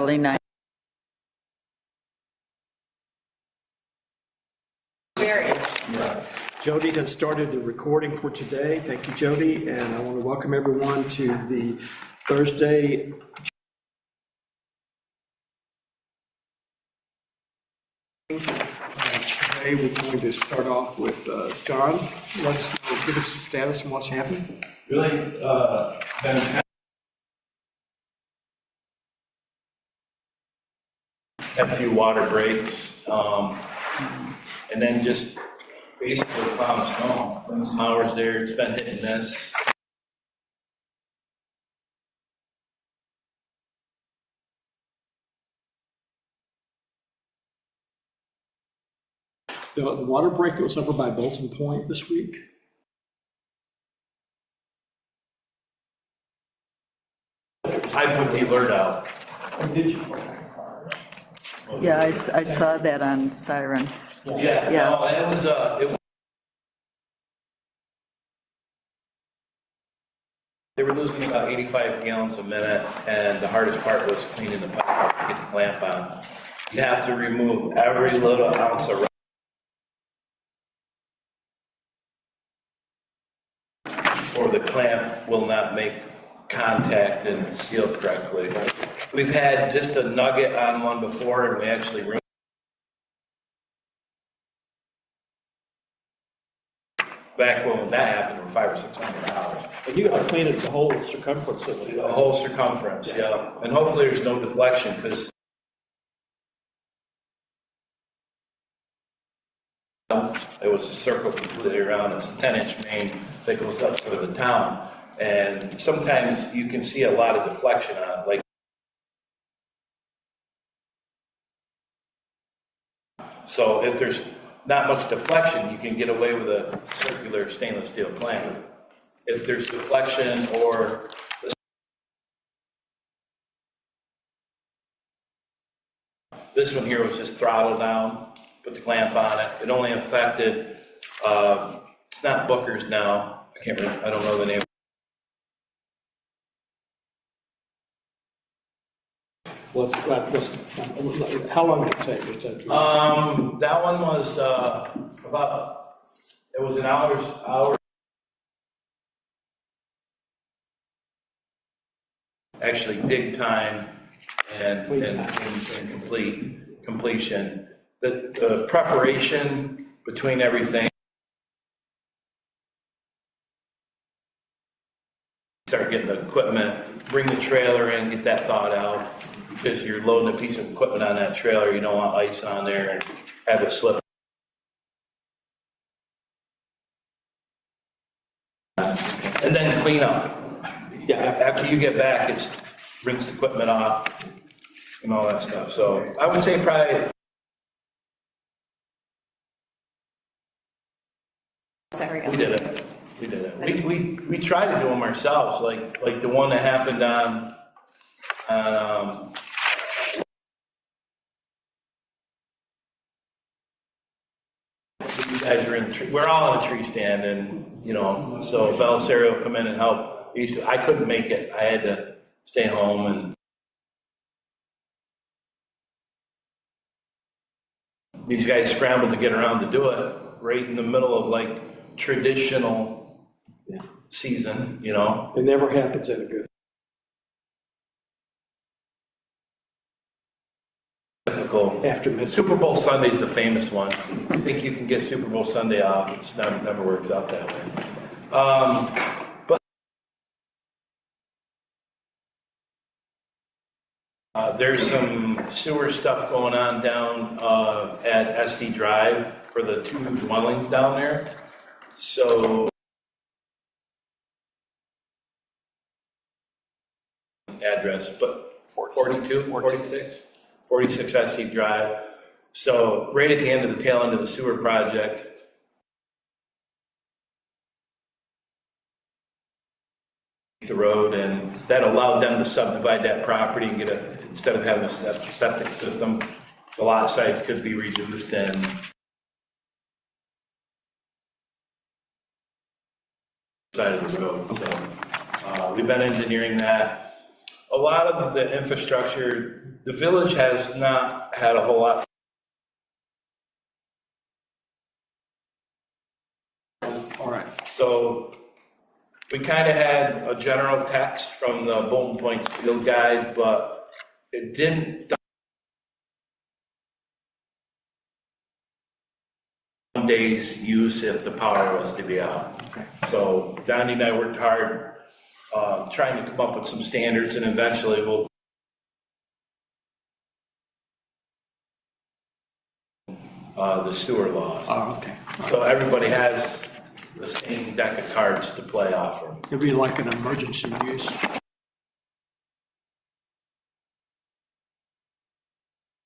Charlie, 9. Jody has started the recording for today. Thank you, Jody, and I want to welcome everyone to the Thursday. Today we're going to start off with John. Let us know, give us the status and what's happening. Really, been a few water breaks, and then just basically plowing snow. Done some hours there. It's been hit and miss. The water break that was over by Bolton Point this week. I put the alert out. Or did you? Yeah, I saw that on Siren. Yeah, Yeah. no, it was, they were losing about 85 gallons a minute, and the hardest part was cleaning the pipe to get the clamp on. You have to remove every little ounce of or the clamp will not make contact and seal correctly. We've had just a nugget on one before, and we actually removed. Back when that happened, were $500 or $600. And you got to clean it the whole circumference of it. The whole circumference, yeah. And hopefully there's no deflection, because it was a circle completely around. It's a 10-inch main that goes up to the town. And sometimes you can see a lot of deflection on it. Like, so if there's not much deflection, you can get away with a circular stainless steel clamp. If there's deflection or this one here was just throttled down, put the clamp on it. It only affected, it's not Booker's now. I can't remember, I don't know the name. How long did it take? Just That one was about, it was an hour. Actually dig time and completion. The preparation between everything. Start getting the equipment, bring the trailer in, get that thawed out, because you're loading a piece of equipment on that trailer, you don't want ice on there and have it slip. And then clean up. Yeah, after you get back, it's rinse the equipment off and all that stuff. So I would say probably. Sorry. We did it. We tried to do them ourselves, like the one that happened on you guys are in the tree. We're all in a tree stand, and so Belisario will come in and help. I couldn't make it. I had to stay home, and these guys scrambled to get around to do it right in the middle of like traditional season, It never happens in a good. Typical. After Super Bowl Sunday is the famous one. You think you can get Super Bowl Sunday off? It's never works out that way. But there's some sewer stuff going on down at SD Drive for the 2 dwellings down there. So address, but 42, 46, 46 SD Drive. So right at the end of the tail end of the sewer project, the road, and that allowed them to subdivide that property and instead of having a septic system, the lot size could be reduced and side of the road. So we've been engineering that. a lot of the infrastructure, the village has not had a whole lot. All right. So we kind of had a general text from the Bolton Point Field Guide, but it didn't. Day's use if the power was to be out. Okay. So Donnie and I worked hard trying to come up with some standards, and eventually we'll the sewer laws. Oh, okay. So everybody has the same deck of cards to play off of. It'd be like an emergency use.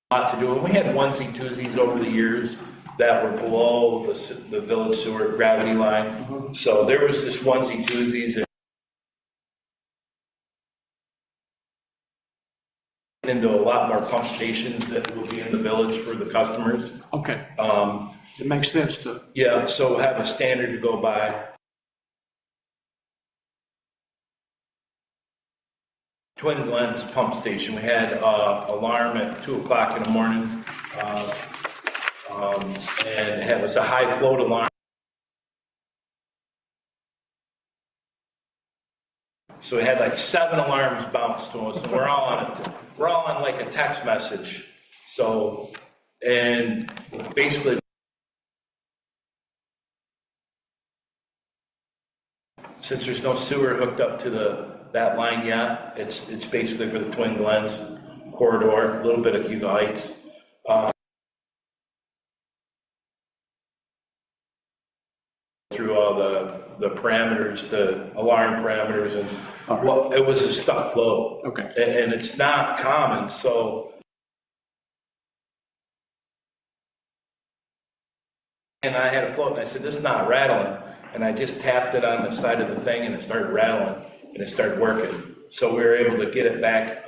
A lot to do, and we had onesie twosies over the years that were below the village sewer gravity line. So there was just onesie twosies and into a lot more pump stations that will be in the village for the customers. Okay. It makes sense to. Yeah, so have a standard to go by. Twin Glens pump station, we had alarm at 2 o'clock in the morning. And it was a high float alarm. So we had like 7 alarms bounce to us, and we're all on like a text message. So, and basically, since there's no sewer hooked up to that line yet, it's basically for the Twin Glens corridor, a little bit of Hugo Heights. Through all the parameters, the alarm parameters, and well, it was a stuck flow. Okay. And it's not common, so. And I had a float, and I said, this is not rattling. And I just tapped it on the side of the thing, and it started rattling, and it started working. So we were able to get it back.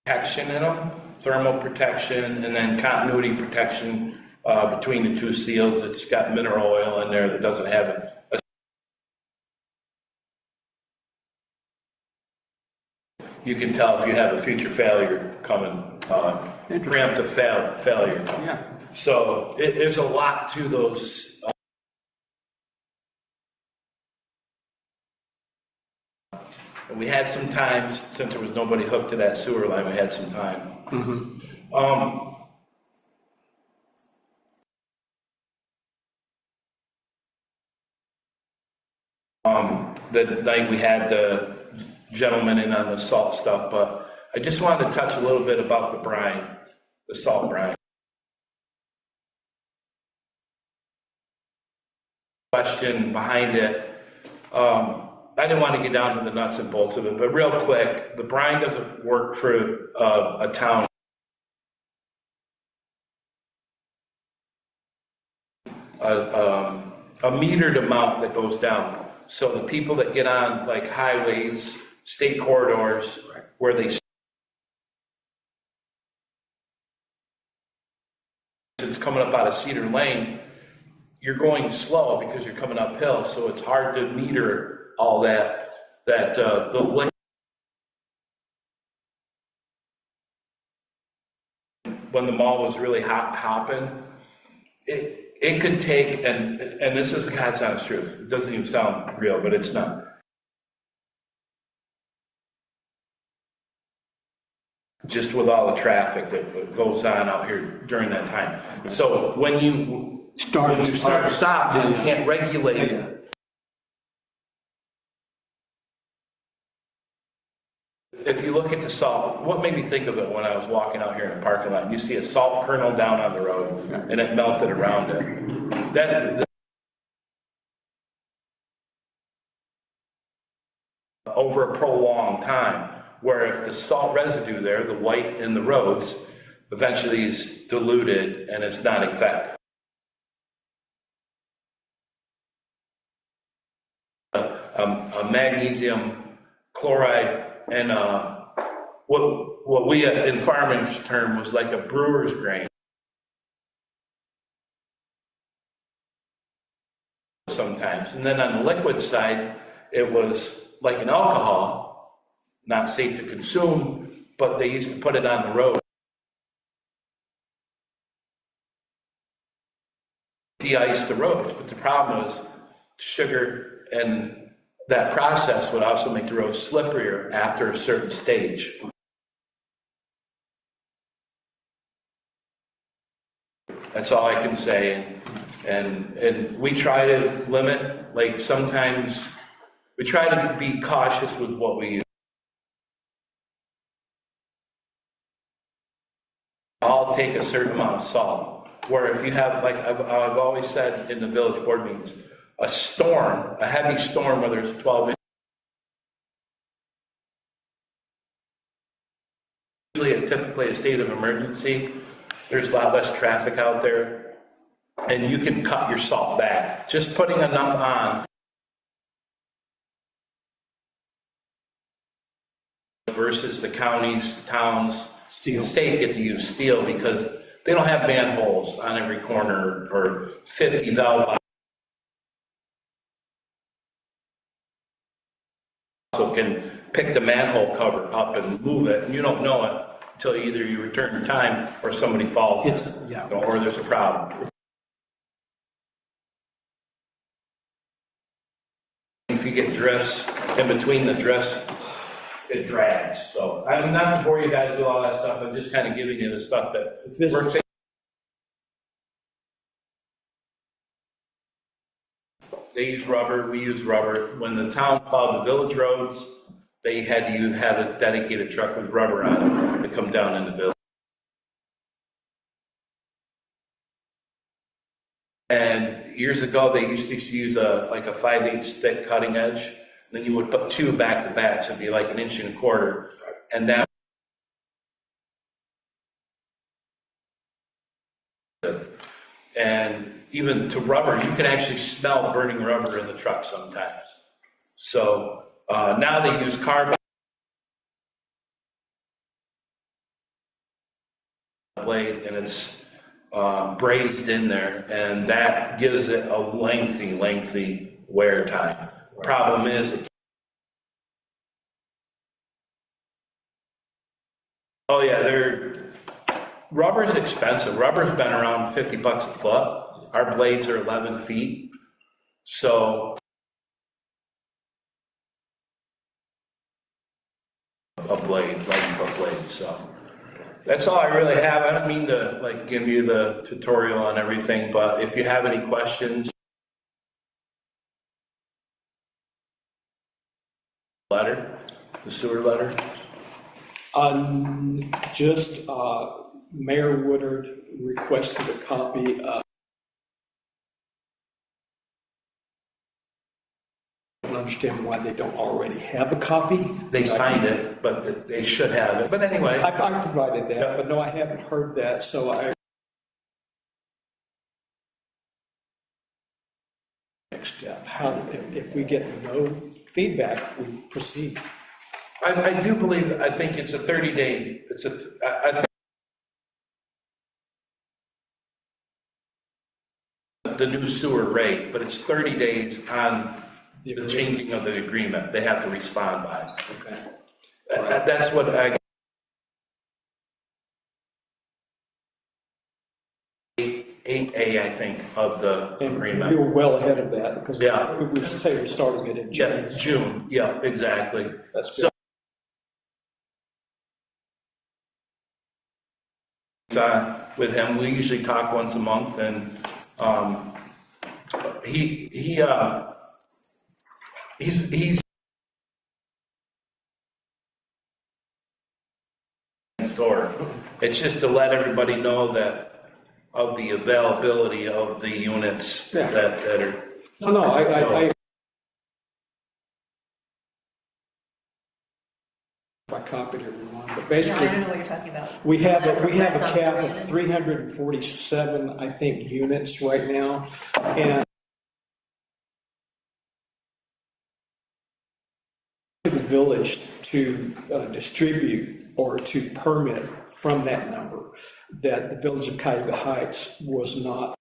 Protection in them, thermal protection, and then continuity protection between the 2 seals. It's got mineral oil in there that doesn't have it. You can tell if you have a future failure coming, preemptive failure. Yeah. So there's a lot to those. We had some times, since there was nobody hooked to that sewer line, we had some time. The night we had the gentleman in on the salt stuff, but I just wanted to touch a little bit about the brine, the salt brine. Question behind it. I didn't want to get down to the nuts and bolts of it, but real quick, the brine doesn't work for a town. A metered amount that goes down. So the people that get on like highways, state corridors, where it's coming up out of Cedar Lane, you're going slow because you're coming uphill, so it's hard to meter all the liquid. When the mall was really hopping, it could take, and this is the God's honest truth, it doesn't even sound real, but it's not. Just with all the traffic that goes on out here during that time. So when you start stop, you can't regulate it. If you look at the salt, what made me think of it when I was walking out here in the parking lot, you see a salt kernel down on the road, and it melted around it. That over a prolonged time, where if the salt residue there, the white in the roads, eventually is diluted and it's not effective. A magnesium chloride and what we in farming's term was like a brewer's grain. Sometimes, and then on the liquid side, it was like an alcohol, not safe to consume, but they used to put it on the road. De-ice the roads, but the problem was sugar, and that process would also make the roads slipperier after a certain stage. That's all I can say. And we try to limit, like sometimes we try to be cautious with what we use. I'll take a certain amount of salt, where if you have, like I've always said in the village board meetings, a storm, a heavy storm, whether it's 12 inches, usually typically a state of emergency, there's a lot less traffic out there, and you can cut your salt back. Just putting enough on versus the counties, towns, the state get to use steel because they don't have manholes on every corner or 50 valve. Also can pick the manhole cover up and move it, and you don't know it until either you return your time or somebody falls in, Yeah. or there's a problem. If you get drifts, in between the drifts, it drags. So I'm not to bore you guys with all that stuff, I'm just kind of giving you the stuff that we're facing. They use rubber, we use rubber. When the town plowed the village roads, they had to have a dedicated truck with rubber on it to come down in the village. And years ago, they used to use like a 5/8 thick cutting edge. Then you would put two back to back, so it'd be like 1.25 inches. And that, and even to rubber, you can actually smell burning rubber in the truck sometimes. So now they use carbon blade, and it's brazed in there, and that gives it a lengthy wear time. Problem is, oh yeah, rubber's expensive. Rubber's been around $50 a foot. Our blades are 11 feet, so a blade, 11-foot blade. So that's all I really have. I don't mean to like give you the tutorial on everything, but if you have any questions, the sewer letter. Just Mayor Woodard requested a copy of. I don't understand why they don't already have a copy. They signed it, but they should have it. But anyway. I provided that, but no, I haven't heard that, so next step, if we get no feedback, we proceed. I do believe, I think it's a 30-day, I think the new sewer rate, but it's 30 days on the changing of the agreement. They have to respond by. Okay. That's what I. 8A, I think, of the agreement. We were well ahead of that, because Yeah. we say we're starting it in June. Yeah, June, yeah, exactly. That's good. With him, we usually talk once a month, and he's store. It's just to let everybody know that of the availability of the units that are. No, I copied everyone, but basically. No, I don't know what you're talking about. We have a That's on cap of units. 347, I think, units right now, and the village to distribute or to permit from that number, that the village of Cuyahoga Heights was not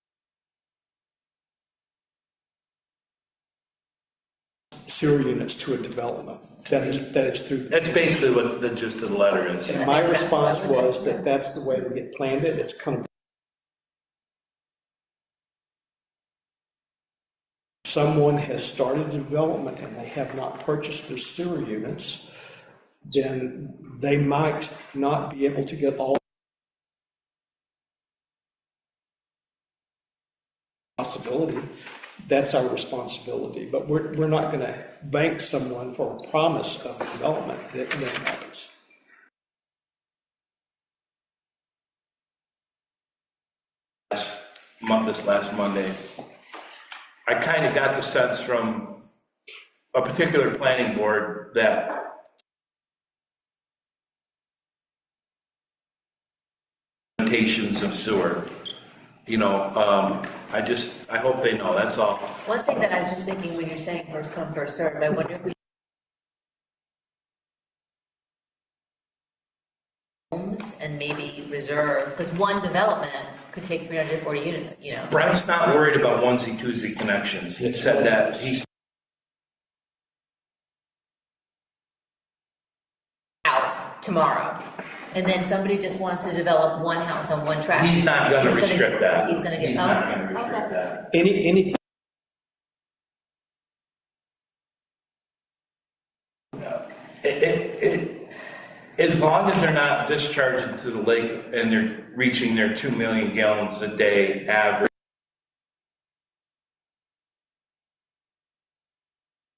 sewer units to a development. That is through. That's basically what the gist of the letter is. And my response was that that's the way we get planned it. It's kind of. Someone has started development and they have not purchased their sewer units, then they might not be able to get all possibility. That's our responsibility, but we're not going to bank someone for a promise of development that never happens. This last Monday, I kind of got the sense from a particular planning board that limitations of sewer, you know, I hope they know, that's all. One thing that I was just thinking when you're saying first come, first served, I wonder if we homes and maybe reserve, because one development could take 340 units, you know. Brent's not worried about onesie twosie connections. He said that he's Out tomorrow, and then somebody just wants to develop one house on one tract. He's not gonna restrict that. He's gonna get. He's not gonna restrict that. Anything. As long as they're not discharging to the lake and they're reaching their 2 million gallons a day average.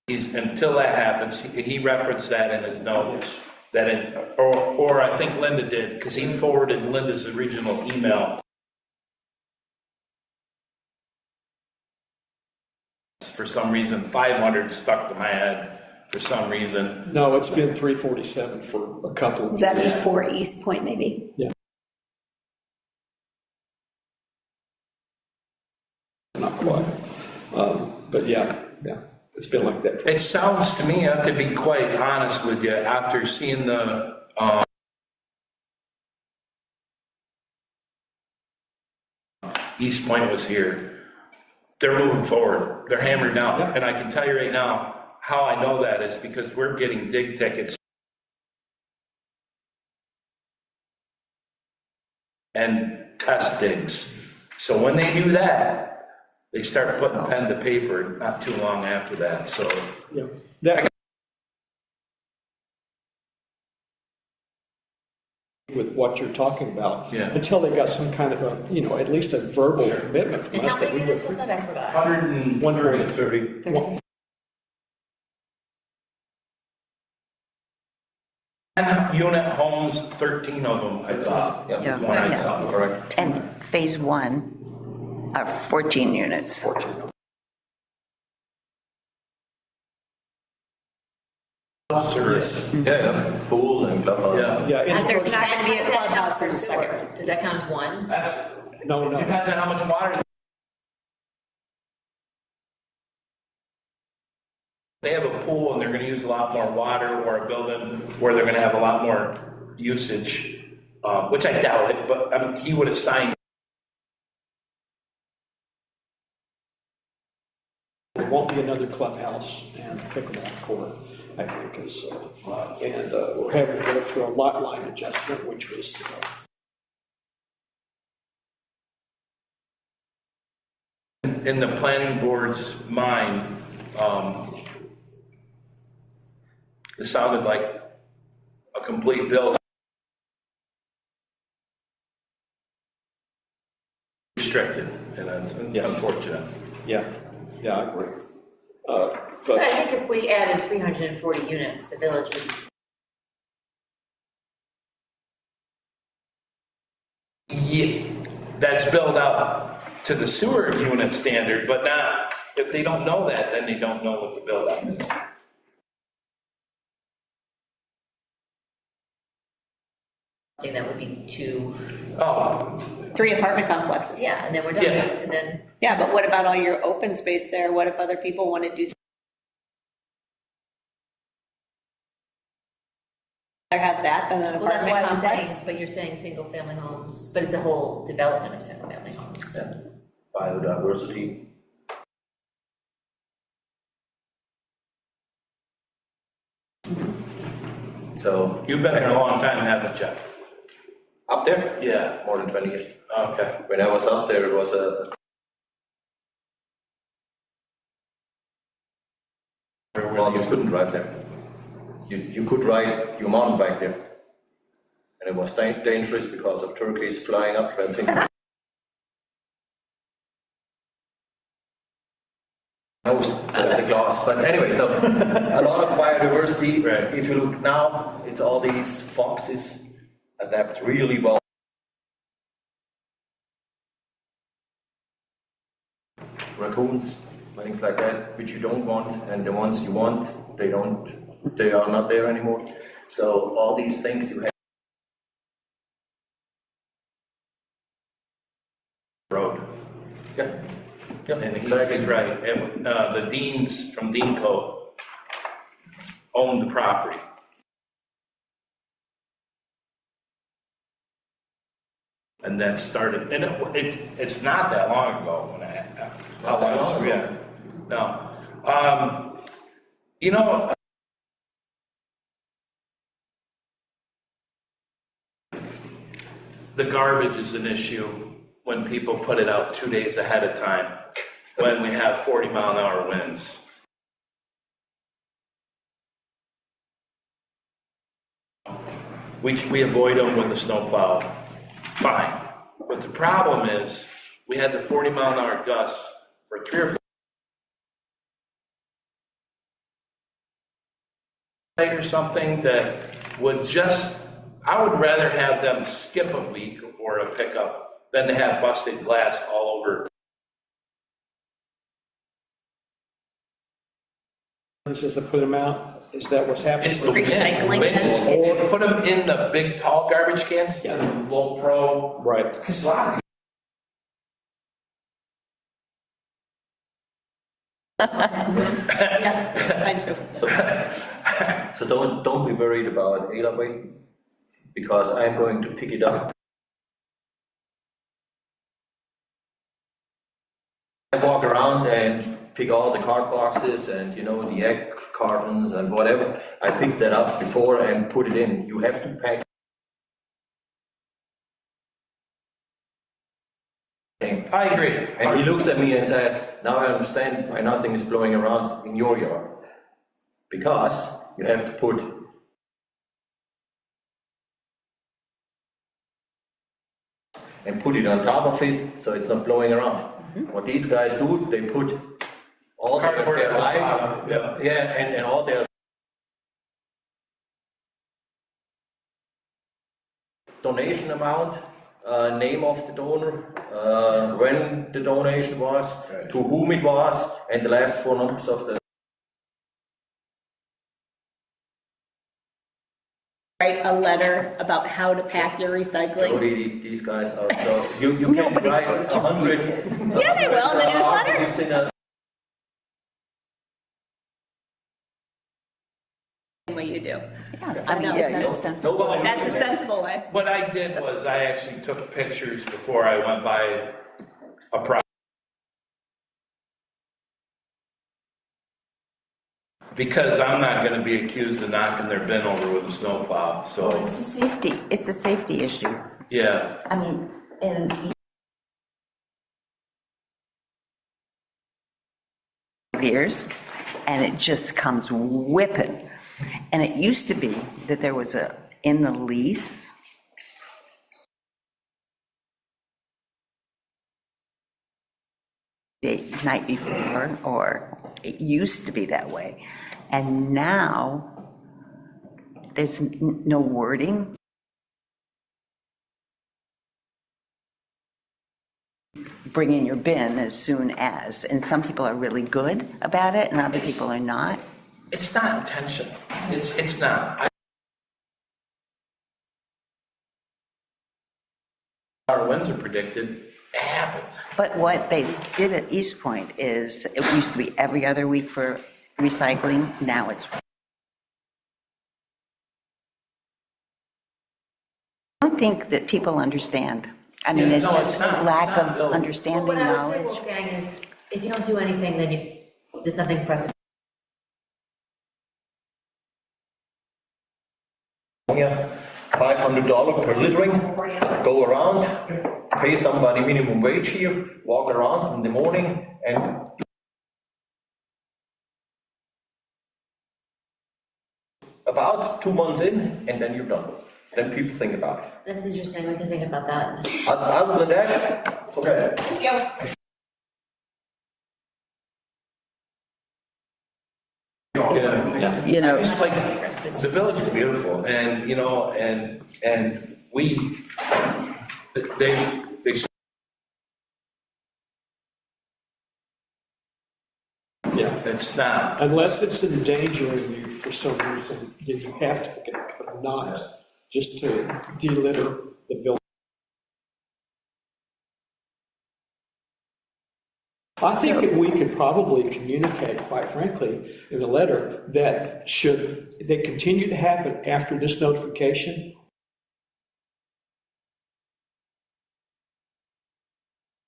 Until that happens, he referenced that in his notes, or I think Linda did, because he forwarded Linda's original email. For some reason, 500 stuck to my head. For some reason. No, it's been 347 for a couple of Is that for East Point, maybe? Yeah. Not quite. But yeah, it's been like that. It sounds to me, to be quite honest with you, after seeing the East Point was here, they're moving forward. They're hammered down. Yeah. And I can tell you right now, how I know that is because we're getting dig tickets and test digs. So when they do that, they start putting pen to paper not too long after that, so. Yeah. That, with what you're talking about, Yeah. until they got some kind of a, you know, at least a verbal commitment from And us how that many we units was would. that? I forgot. 130. Unit homes, 13 of them, I thought. Yeah. Is what I saw, correct? And phase one are 14 units. 14. Service. Yeah, pool and clubhouse. Yeah. Yeah, And and there's There's not gonna be a clubhouse in the second. Does that count as one? That's, no, depends on how much water. They have a pool and they're gonna use a lot more water, or a building where they're gonna have a lot more usage, which I doubt it, but he would have signed. there won't be another clubhouse and pickleball court, I think is, and we're having to go through a lot line adjustment, which was, In the planning board's mind, it sounded like a complete build. Restricted, and that's unfortunate. yeah, I agree. I But think if we added 340 units, the village would. Yeah, that's built out to the sewer unit standard, but not, if they don't know that, then they don't know what the build out is. I think that would be two, Oh, 3 apartment complexes. yeah, and then we're done, Yeah. and then. Yeah, but what about all your open space there? What if other people want to do? Rather have that than an Well, that's why apartment I'm complex? saying, but you're saying single-family homes, but it's a whole development of single-family homes, so. Biodiversity. So. You've been there a long time, haven't you? Up there? Yeah, More than 20 years. okay. When I was up there, it was a. Well, you couldn't drive there. You could ride your mountain bike there. And it was dangerous because of turkeys flying up and things. The glass, but anyway, so a lot of biodiversity. Right. If you look now, it's all these foxes adapt really well. Raccoons, things like that, which you don't want, and the ones you want, they are not there anymore. So all these things you have. Road. Yeah. Yeah, And he's exactly. right, and, the Deans from Dean Co. owned the property. And that started, and it's not that long ago when how long ago? Yeah, no. You know, the garbage is an issue when people put it out 2 days ahead of time, when we have 40-mile-an-hour winds. We avoid them with the snowplow, fine. But the problem is, we had the 40-mile-an-hour gusts for 3 or 4 or something that would just, I would rather have them skip a week or a pickup than to have busted glass all over. This is to put them out, is that what's happening? It's the wind. Recycling Wind is- bins. Or put them in the big tall garbage cans, the low pro. Right. Because a lot of Yeah, I do. So don't be worried about Ailaway, because I'm going to pick it up. I walk around and pick all the card boxes and, you know, the egg cartons and whatever. I pick that up before and put it in. You have to pack. I agree. And he looks at me and says, now I understand why nothing is blowing around in your yard. Because you have to put it on top of it, so it's not blowing around. What these guys do, they put all Cardboard their on light, top, yeah. and all their donation amount, name of the donor, when the donation was, Right. to whom it was, and the last 4 numbers of the. Write a letter about how to pack your So recycling. these guys are, so you can write 100. Yeah, they will, in the newsletter. articles in a- What you do. Yes, I mean, No, yeah, that's- it's sensible. Nobody- That's a sensible way. What I did was I actually took pictures before I went by a property. Because I'm not gonna be accused of knocking their bin over with a snowplow, Well, so, it's a safety issue. yeah. I mean, in years, and it just comes whipping. And it used to be that there was in the lease, the night before, or it used to be that way. And now, there's no wording. Bring in your bin as soon as, and some people are really good about it, and other people are not. It's not intentional, it's not. Our winds are predicted, it happens. But what they did at East Point is, it used to be every other week for recycling, now it's. I don't think that people understand. I mean, Yeah, it's no, just it's not, lack it's not, of no. understanding, Well, what I would say, knowledge. Wolfgang, is if you don't do anything, then there's nothing for us to California, $500 per littering, go around, pay somebody minimum wage here, walk around in the morning, and about 2 months in, and then you're done. Then people think about it. That's interesting, we can think about that. Other than that, forget it. Yeah. You know, It's like, the village is beautiful, and, you know, and we, they. Yeah. It's not. Unless it's endangering you for some reason, then you have to pick it up, but not just to delitter the village. I think that we could probably communicate, quite frankly, in the letter, that should they continue to happen after this notification,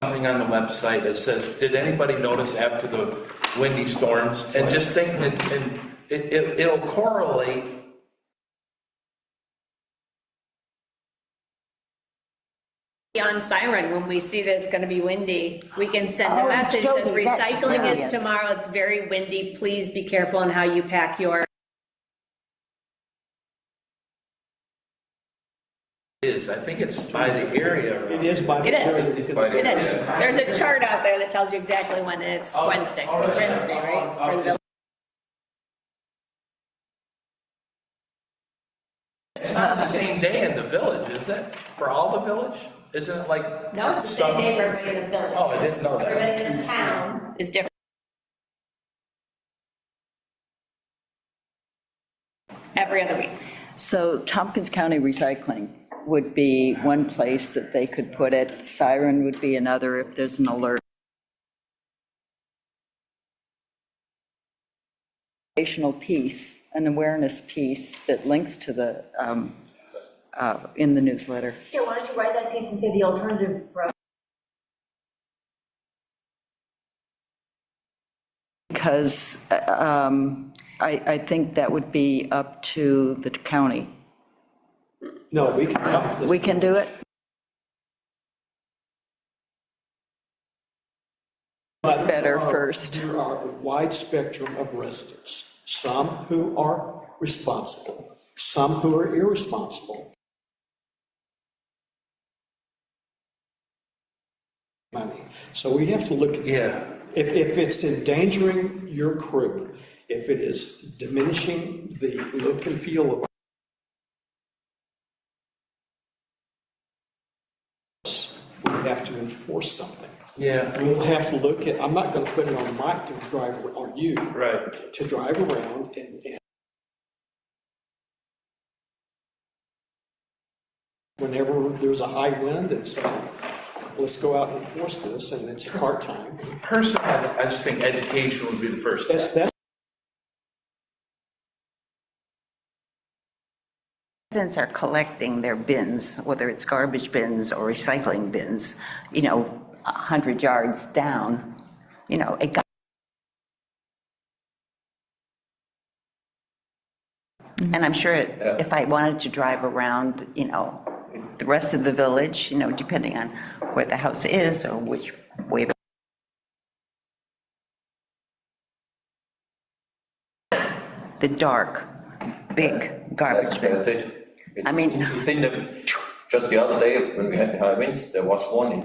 Something on the website that says, did anybody notice after the windy storms? And just think, and it'll correlate. On Siren, when we see that it's gonna be windy, we can send a Oh, message that says Jody, that's recycling is brilliant. tomorrow, it's very windy, please be careful in how you pack your. I think it's by the area. it is by the. It is. It's by the- It is, there's a chart out there that tells you exactly when, and it's Wednesday. Wednesday, right? For the village. It's not the same day in the village, is it? For all the village? Isn't it like? No, it's the same day for everybody in the village. Oh, I didn't know that. Everybody in the town is different. Every other week. so Tompkins County Recycling would be one place that they could put it. Siren would be another if there's an alert. Piece, an awareness piece that links to the, in the newsletter. Yeah, why don't you write that piece and say the alternative for. Because I think that would be up to the county. No, we can come to this. We can do it? Better first. There are a wide spectrum of residents, some who are responsible, some who are irresponsible. Money. So we have to look at. Yeah. If it's endangering your crew, if it is diminishing the look and feel of us, we have to enforce something. Yeah. We'll have to look at, I'm not gonna put it on Mike to drive, or you, Right. to drive around and whenever there's a high wind and say, let's go out and enforce this, and it's part-time. Personally, I just think education would be the first step. That's Residents are collecting their bins, whether it's garbage bins or recycling bins, 100 yards down, it got. And I'm sure if I wanted to drive around, the rest of the village, depending on where the house is or which way the dark, big garbage bins. That's it. I mean- It's in the, just the other day, when we had the high winds, there was one in.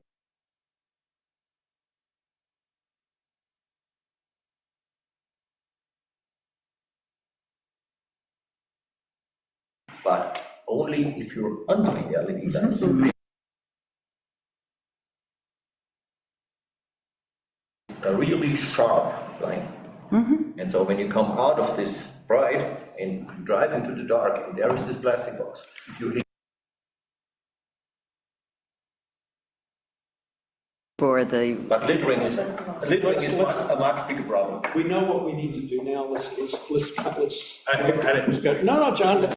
But only if you're under the LED lights. A really sharp line. And so when you come out of this bright and you drive into the dark, and there is this plastic box, you For the, but littering is a much bigger problem. We know what we need to do now, let's I didn't- let's go, no, John, let's.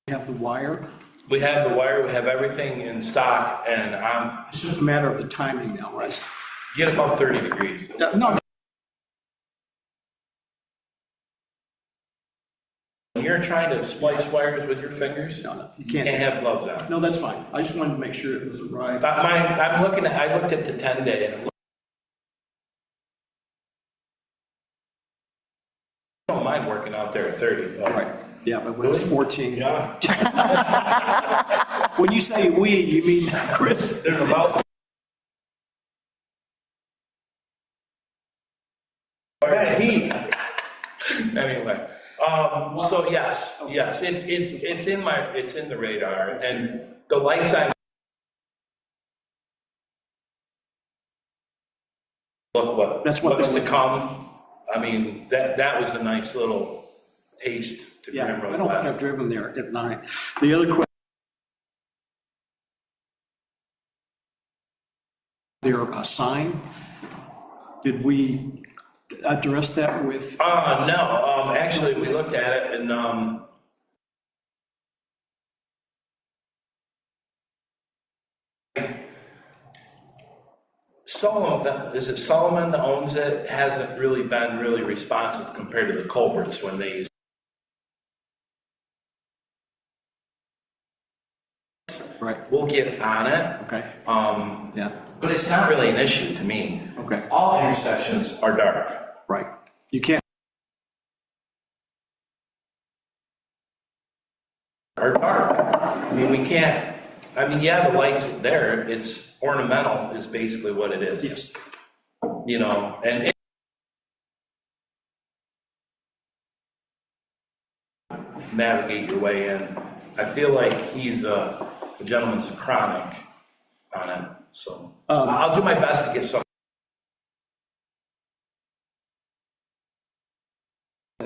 Have the wire, We have the wire, we have everything in stock, and it's just a matter of the timing now, right? get above 30 degrees. No, When you're trying to splice wires with your fingers, No, you you can't. can't have gloves on. No, that's fine. I just wanted to make sure it was the right. I looked at the 10-day, and it I don't mind working out there at 30. but- Right, yeah, but when it's 14. Yeah. When you say we, you mean Chris? There's about. Heat. Anyway, so yes, it's in the radar, and the lights on. Look That's what what's they to were- come. I mean, that was a nice little taste to Yeah, Primrose I don't think I've West. driven there at night. The other question. There a sign? Did we address that with? No, actually, we looked at it and, Solomon that owns it, hasn't really been really responsive compared to the culverts when they use. Right, We'll get on it, okay, yeah, but it's not really an issue to me. okay, All intersections are dark. right. You can't, Are dark. I mean, we can't, yeah, the light's there, it's ornamental is basically what it is. yes, You know, and navigate your way in. I feel like he's a gentleman's chronic on it, so I'll do my best to get some.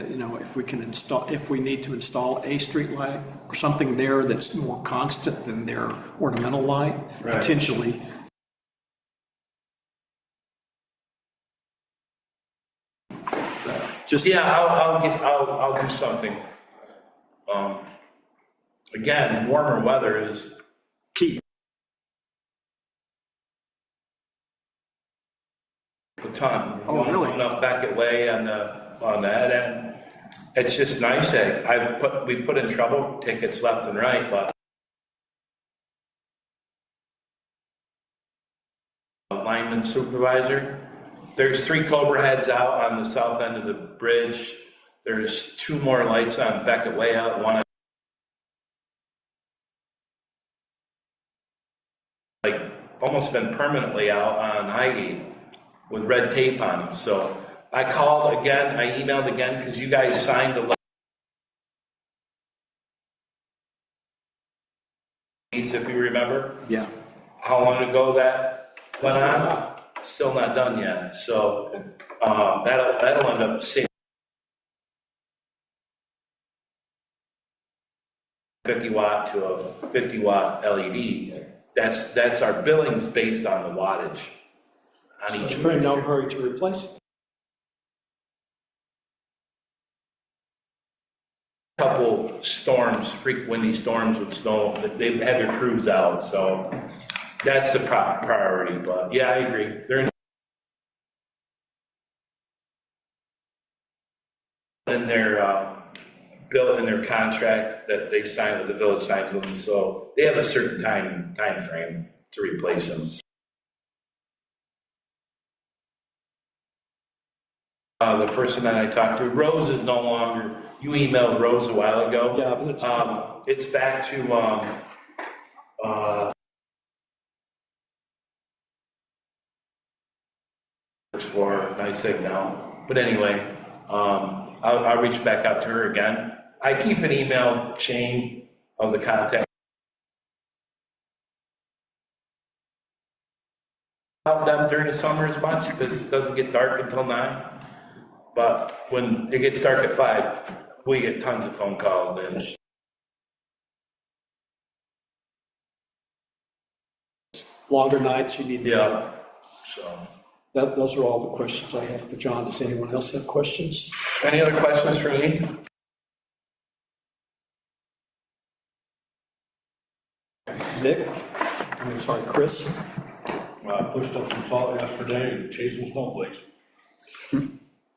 you know, if we can install, if we need to install a street light or something there that's more constant than their ornamental light, Right. potentially. Just, Yeah, I'll do something. Again, warmer weather is key. a ton. Oh, really? Going up Beckett Way on that end. It's just nice that we put in trouble tickets left and right, but lineman supervisor, there's 3 Cobra heads out on the south end of the bridge. There's 2 more lights on Beckett Way out, one like almost been permanently out on Highgate with red tape on them. So I called again, I emailed again, because you guys signed the letter, if you remember, Yeah, how long ago that went on. Still not done yet, so that'll end up saving 50-watt to a 50-watt LED. That's our billings based on the wattage on so each. we're in no hurry to replace it. Couple storms, freak windy storms with snow, they've had their crews out, so that's the priority, but yeah, I agree. They're in their, bill in their contract that they sign, that the village signs with them, so they have a certain time frame to replace them. The person that I talked to, Rose is no longer, you emailed Rose a while ago. Yeah, but it's- It's back to, for NICEAG now, but anyway, I'll reach back out to her again. I keep an email chain of the contact. Out them during the summer as much, because it doesn't get dark until 9. But when it gets dark at 5, we get tons of phone calls and Longer nights, you need. yeah, so. Those are all the questions I have for John. Does anyone else have questions? Any other questions for me? Nick? I'm sorry, Chris? I pushed up some salt yesterday and chased some snowflakes.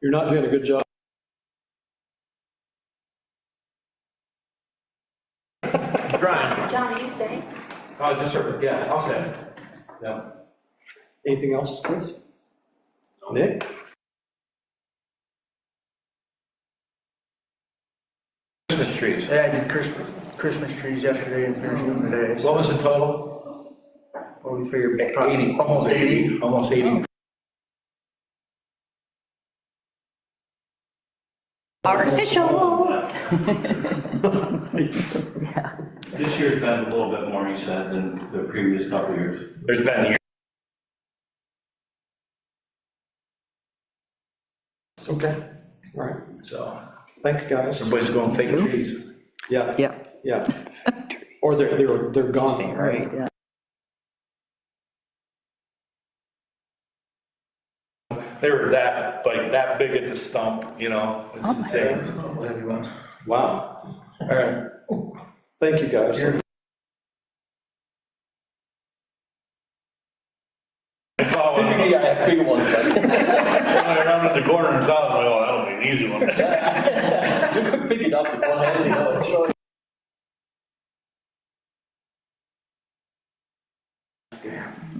You're not doing a good job. say? Oh, just, yeah, I'll say it. Yeah. Anything else, Chris? Nick? Christmas trees. Yeah, I did Christmas trees yesterday and finished them today. So What was the total? what we figured, 80. almost 80. Almost 80. Artificial. This year's been a little bit more, he said, than the previous couple of years. There's been years. Okay, all right. So Thank you, guys. everybody's going fake trees. Yeah, Yeah, yeah. Or they're gone. right, yeah. They were that big at the stump, you know, it's insane. Wow. All right. Thank you, guys. I saw one Typically, I have bigger ones, but around in the corner and south, I'm like, oh, that'll be an easy one. you can pick it up with one hand, you know, it's really.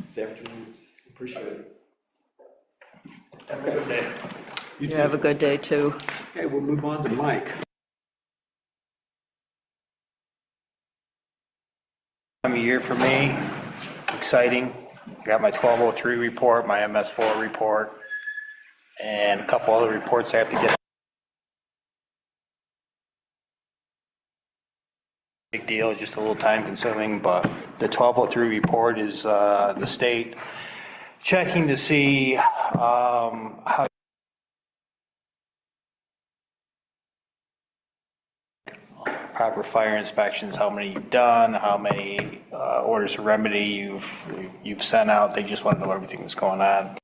This afternoon. Appreciate it. Have a good day. You You too. have a good day, too. Okay, we'll move on to Mike. Time of year for me, exciting. I got my 1203 report, my MS4 report, and a couple other reports I have to get. Big deal, just a little time consuming, but the 1203 report is the state checking to see how proper fire inspections, how many you've done, how many orders of remedy you've sent out. They just want to know everything that's going on.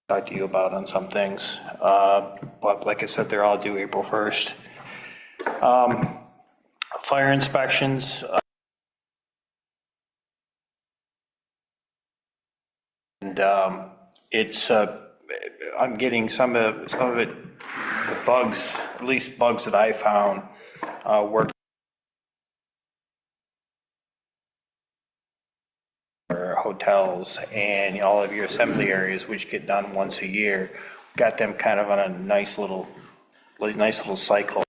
Talk to you about on some things, but like I said, they're all due April 1st. Fire inspections. And it's I'm getting some of it, the bugs, at least bugs that I found, work for hotels and all of your assembly areas, which get done once a year. Got them kind of on a nice little cycle.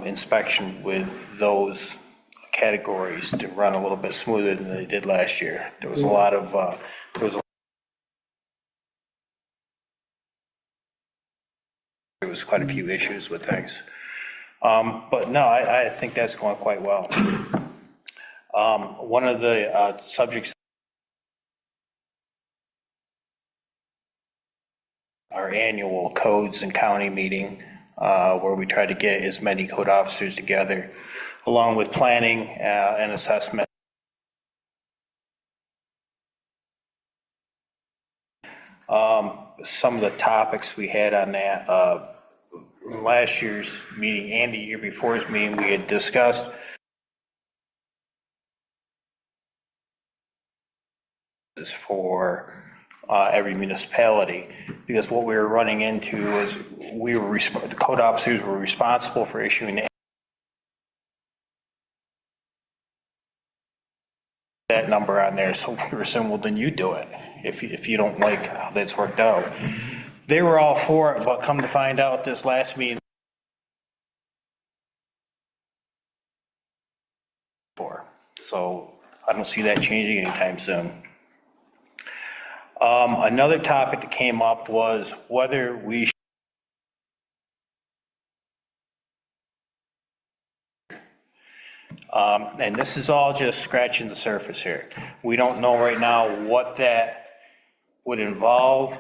Inspection with those categories to run a little bit smoother than they did last year. There was a lot of, there was quite a few issues with things. But no, I think that's going quite well. One of the subjects, our annual codes and county meeting, where we try to get as many code officers together, along with planning and assessment. Some of the topics we had on that, last year's meeting and the year before's meeting, we had discussed this for every municipality, because what we were running into is the code officers were responsible for issuing that number on there, so we were saying, well, then you do it if you don't like how that's worked out. They were all for it, but come to find out this last meeting, so I don't see that changing anytime soon. Another topic that came up was whether we should and this is all just scratching the surface here. We don't know right now what that would involve.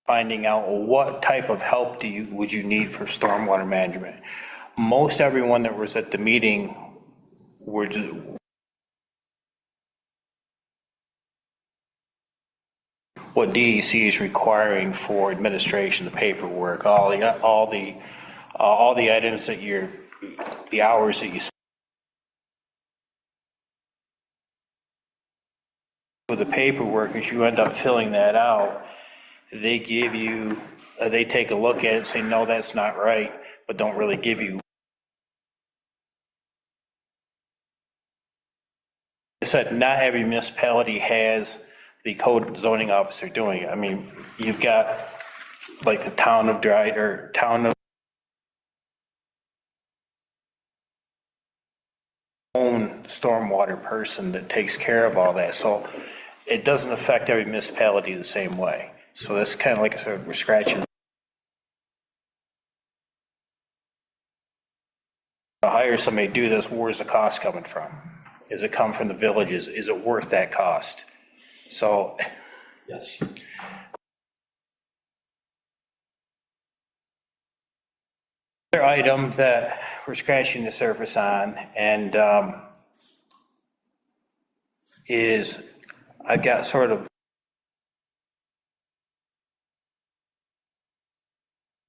Finding out what type of help would you need for stormwater management. Most everyone that was at the meeting were just, what DEC is requiring for administration, the paperwork, all the items that the hours that you spend with the paperwork is you end up filling that out. They give you, they take a look at it and say, no, that's not right, but don't really give you. I said, not every municipality has the code zoning officer doing it. I mean, you've got like the town of Dryden, town of own stormwater person that takes care of all that. So it doesn't affect every municipality the same way. So that's kind of like I said, we're scratching. To hire somebody to do this, where's the cost coming from? Is it come from the villages? Is it worth that cost? So. Yes. Another item that we're scratching the surface on and is I've got sort of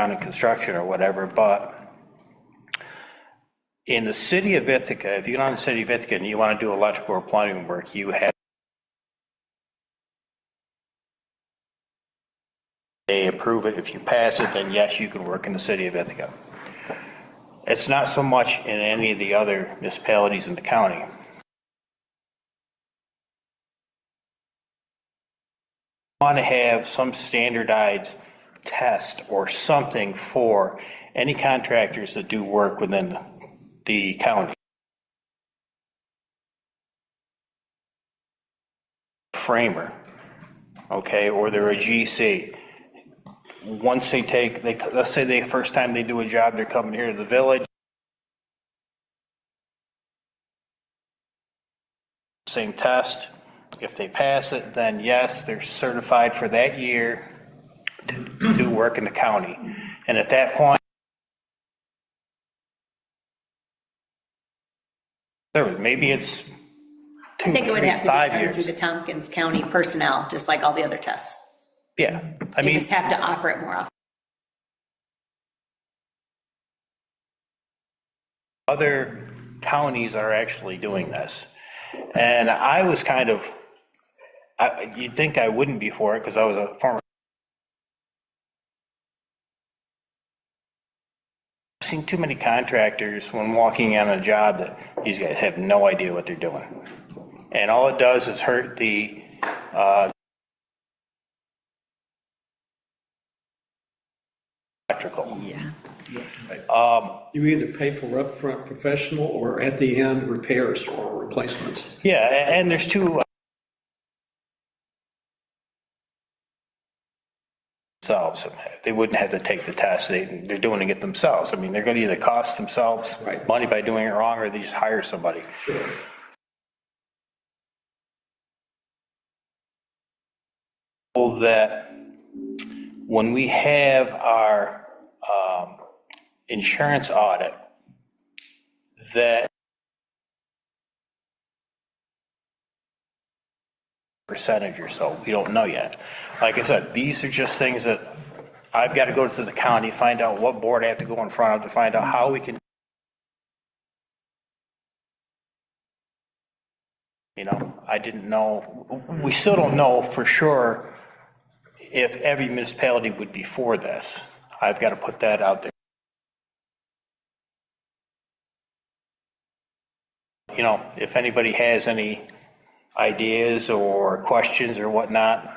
on construction or whatever, but in the city of Ithaca, if you get on the city of Ithaca and you want to do electrical or plumbing work, you have they approve it. If you pass it, then yes, you can work in the city of Ithaca. It's not so much in any of the other municipalities in the county. Want to have some standardized test or something for any contractors that do work within the county. Framer, okay, or they're a GC. Once they take, let's say the first time they do a job, they're coming here to the village. Same test. If they pass it, then yes, they're certified for that year to do work in the county. And at that point, maybe it's 2, I think it would 3, have to be 5 done years. through the Tompkins County personnel, just like all the other tests. Yeah, I They mean, just have to offer it more often. other counties are actually doing this. And I was kind of, you'd think I wouldn't be for it because I was a former. I've seen too many contractors when walking on a job that these guys have no idea what they're doing. And all it does is hurt the electrical. Yeah. You either pay for upfront professional or at the end repairs or replacements. Yeah, and there's two themselves. They wouldn't have to take the test. They're doing it themselves. I mean, they're going to either cost themselves money by doing it wrong, or they just hire somebody. Sure. That when we have our insurance audit, that percentage or so, we don't know yet. Like I said, these are just things that I've got to go to the county, find out what board I have to go in front of to find out how we can, you know, I didn't know, we still don't know for sure if every municipality would be for this. I've got to put that out there. You know, if anybody has any ideas or questions or whatnot,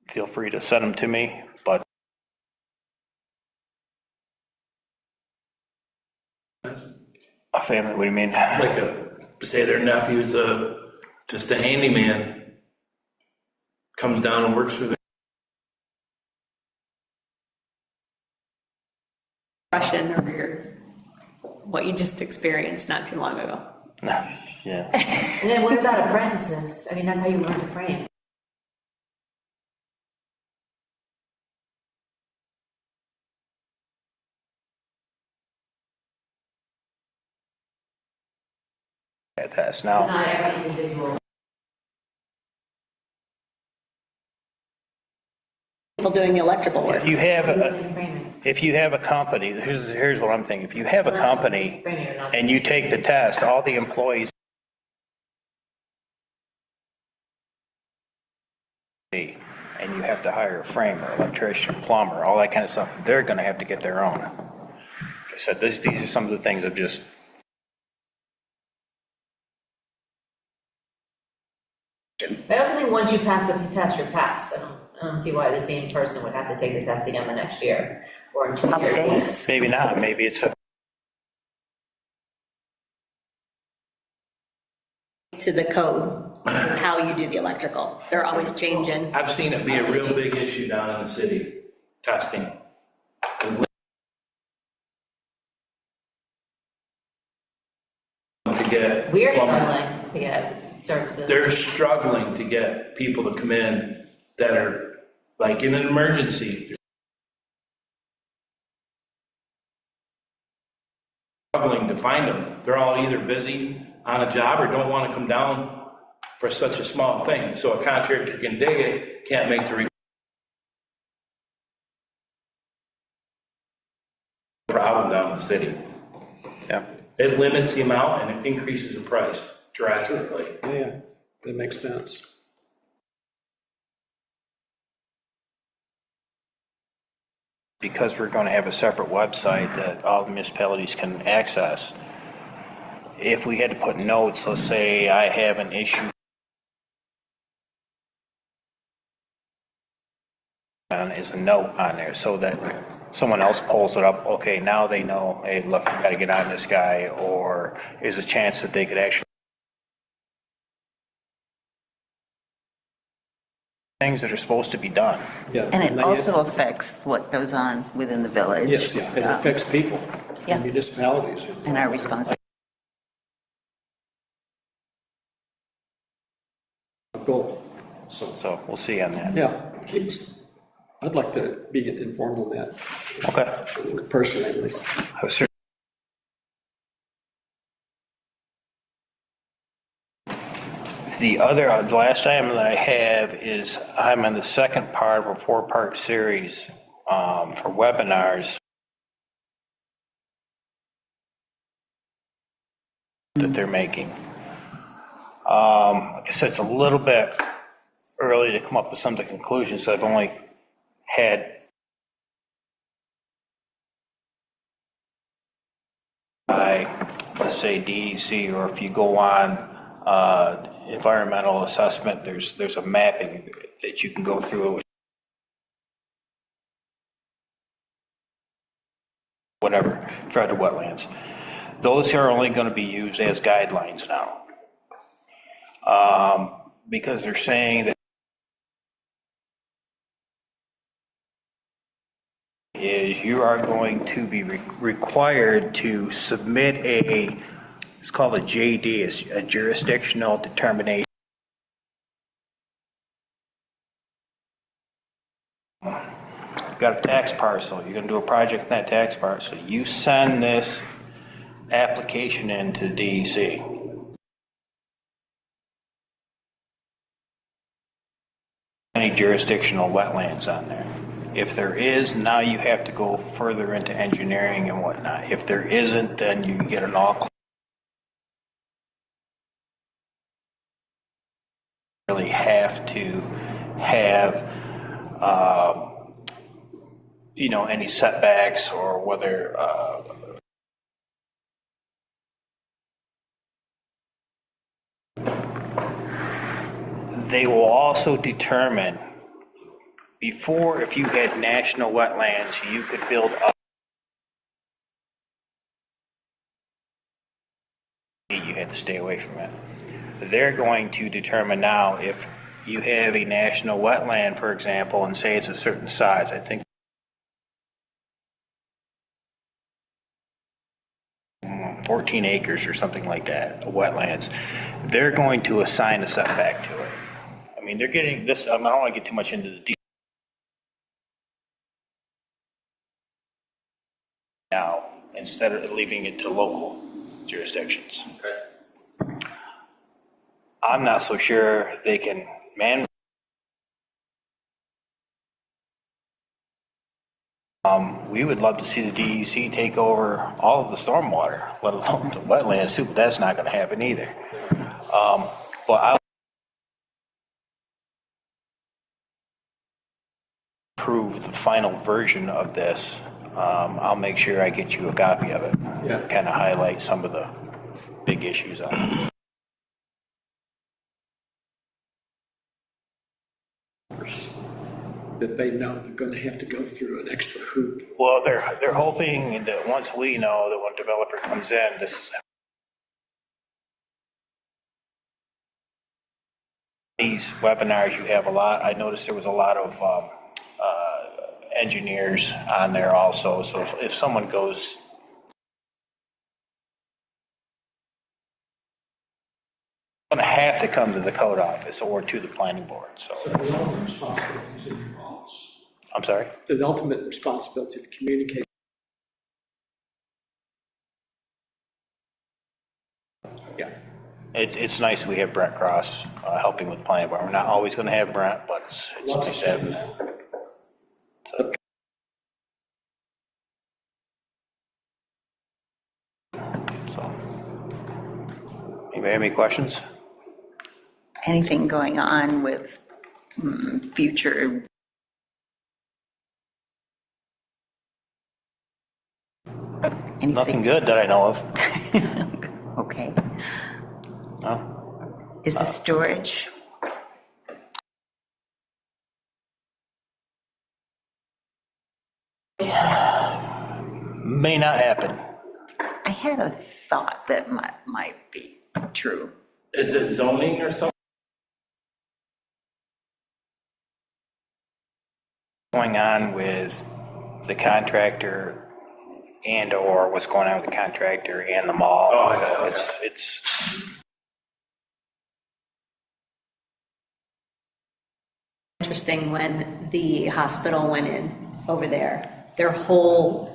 feel free to send them to me, but. A family, what do you mean? Like say their nephew's just a handyman, comes down and works for the. Question or what you just experienced not too long ago. Yeah. And then what about apprentices? I mean, that's how you learn to frame. Test now. Not every individual. People doing the electrical work. If you have a company, here's what I'm thinking. If you have a company and you take the test, all the employees hire a framer, electrician, plumber, all that kind of stuff. They're gonna have to get their own. Like I said, these are some of the things I've just, But I also think once you pass the test, you're passed. I don't see why the same person would have to take the test again the next year or in 2 years. Updates. maybe not, maybe it's a To the code, how you do the electrical. They're always changing. I've seen it be a real big issue down in the city, testing. To get. We're struggling to get services. They're struggling to get people to come in that are like in an emergency. Struggling to find them. They're all either busy on a job or don't want to come down for such a small thing. So a contractor can dig it, can't make the problem down in the city. yeah. It limits the amount and it increases the price drastically. Yeah, that makes sense. Because we're gonna have a separate website that all the municipalities can access. If we had to put notes, let's say I have an issue is a note on there so that someone else pulls it up, okay, now they know, hey, look, you gotta get on this guy, or there's a chance that they could actually things that are supposed to be done. Yeah. And it also affects what goes on within the village. Yes, yeah, it affects people, Yeah. municipalities. And our responsibility. Goal, so, So we'll see on that. yeah, I'd like to be informed on that, Okay. personally at least. I was cer- the last item that I have is I'm in the second part of a 4-part series for webinars that they're making. Like I said, it's a little bit early to come up with some of the conclusions. I've only had let's say DEC, or if you go on environmental assessment, there's a mapping that you can go through. Whatever, federal wetlands. Those are only going to be used as guidelines now. Because they're saying that is you are going to be required to submit it's called a JD, it's a jurisdictional determination. You've got a tax parcel, you're gonna do a project in that tax parcel. You send this application in to DEC. Any jurisdictional wetlands on there. If there is, now you have to go further into engineering and whatnot. If there isn't, then you get an all. Really have to have, any setbacks or whether, they will also determine before, if you had national wetlands, you could build up. You had to stay away from it. They're going to determine now if you have a national wetland, for example, and say it's a certain size, I think 14 acres or something like that, wetlands, they're going to assign a setback to it. I mean, they're getting this, I don't want to get too much into the details now, instead of leaving it to local jurisdictions. I'm not so sure they can we would love to see the DEC take over all of the stormwater, let alone the wetlands too, but that's not going to happen either. But approve the final version of this, I'll make sure I get you a copy of it. Yeah. Kind of highlight some of the big issues on it. That they know they're gonna have to go through an extra hoop. Well, they're hoping that once we know that when developer comes in, this is these webinars, you have a lot, I noticed there was a lot of engineers on there also, so if someone goes, going to have to come to the code office or to the planning board, so. So the ultimate responsibility is in your office. I'm sorry? The ultimate responsibility to communicate. Yeah. It's nice we have Brent Cross helping with planning board. We're not always going to have Brent, but it's Lots nice of to have him. changes. Anybody have any questions? Anything going on with future? Anything? Nothing good that I know of. Okay. No? Is the storage? May not happen. I had a thought that might be true. Is it zoning or something? Going on with the contractor and or what's going on with the contractor and the mall. Oh, okay. It's Interesting, when the hospital went in over there, their whole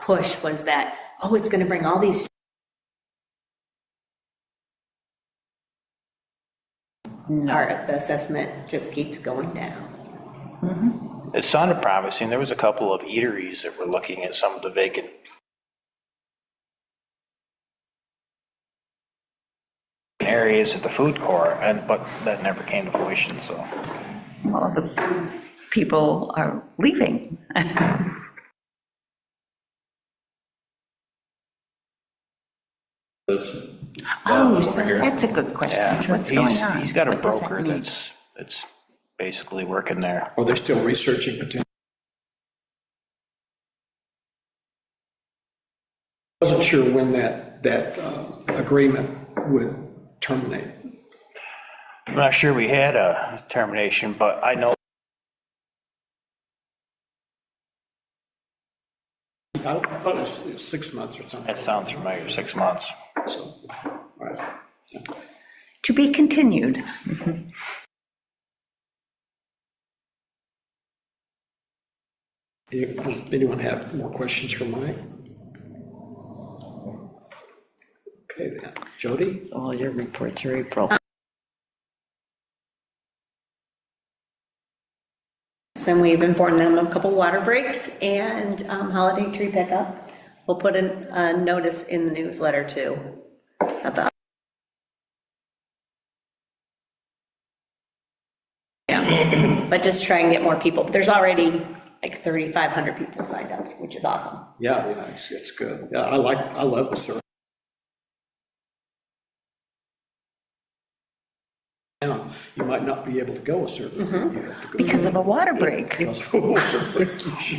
push was that, oh, it's gonna bring all these. Our the assessment just keeps going down. It sounded promising. There was a couple of eateries that were looking at some of the vacant areas at the food court, but that never came to fruition, so. Well, the people are leaving. Oh, so that's a good question. Yeah, What's going on? he's got a What does that broker mean? that's basically working there. Are they still researching potential? Wasn't sure when that agreement would terminate. I'm not sure we had a termination, but I know I thought it was 6 months or something. that sounds familiar, 6 months. So, all right. To be continued. Does anyone have more questions for Mike? Okay, then. Jody? All your reports are April. And we've informed them of a couple water breaks and holiday tree pickup. We'll put a notice in the newsletter too about. Yeah, but just try and get more people. There's already like 3,500 people signed up, which is awesome. Yeah, it's good. Yeah, I love the service. You might not be able to go a certain. You have to go. Because of a water break. You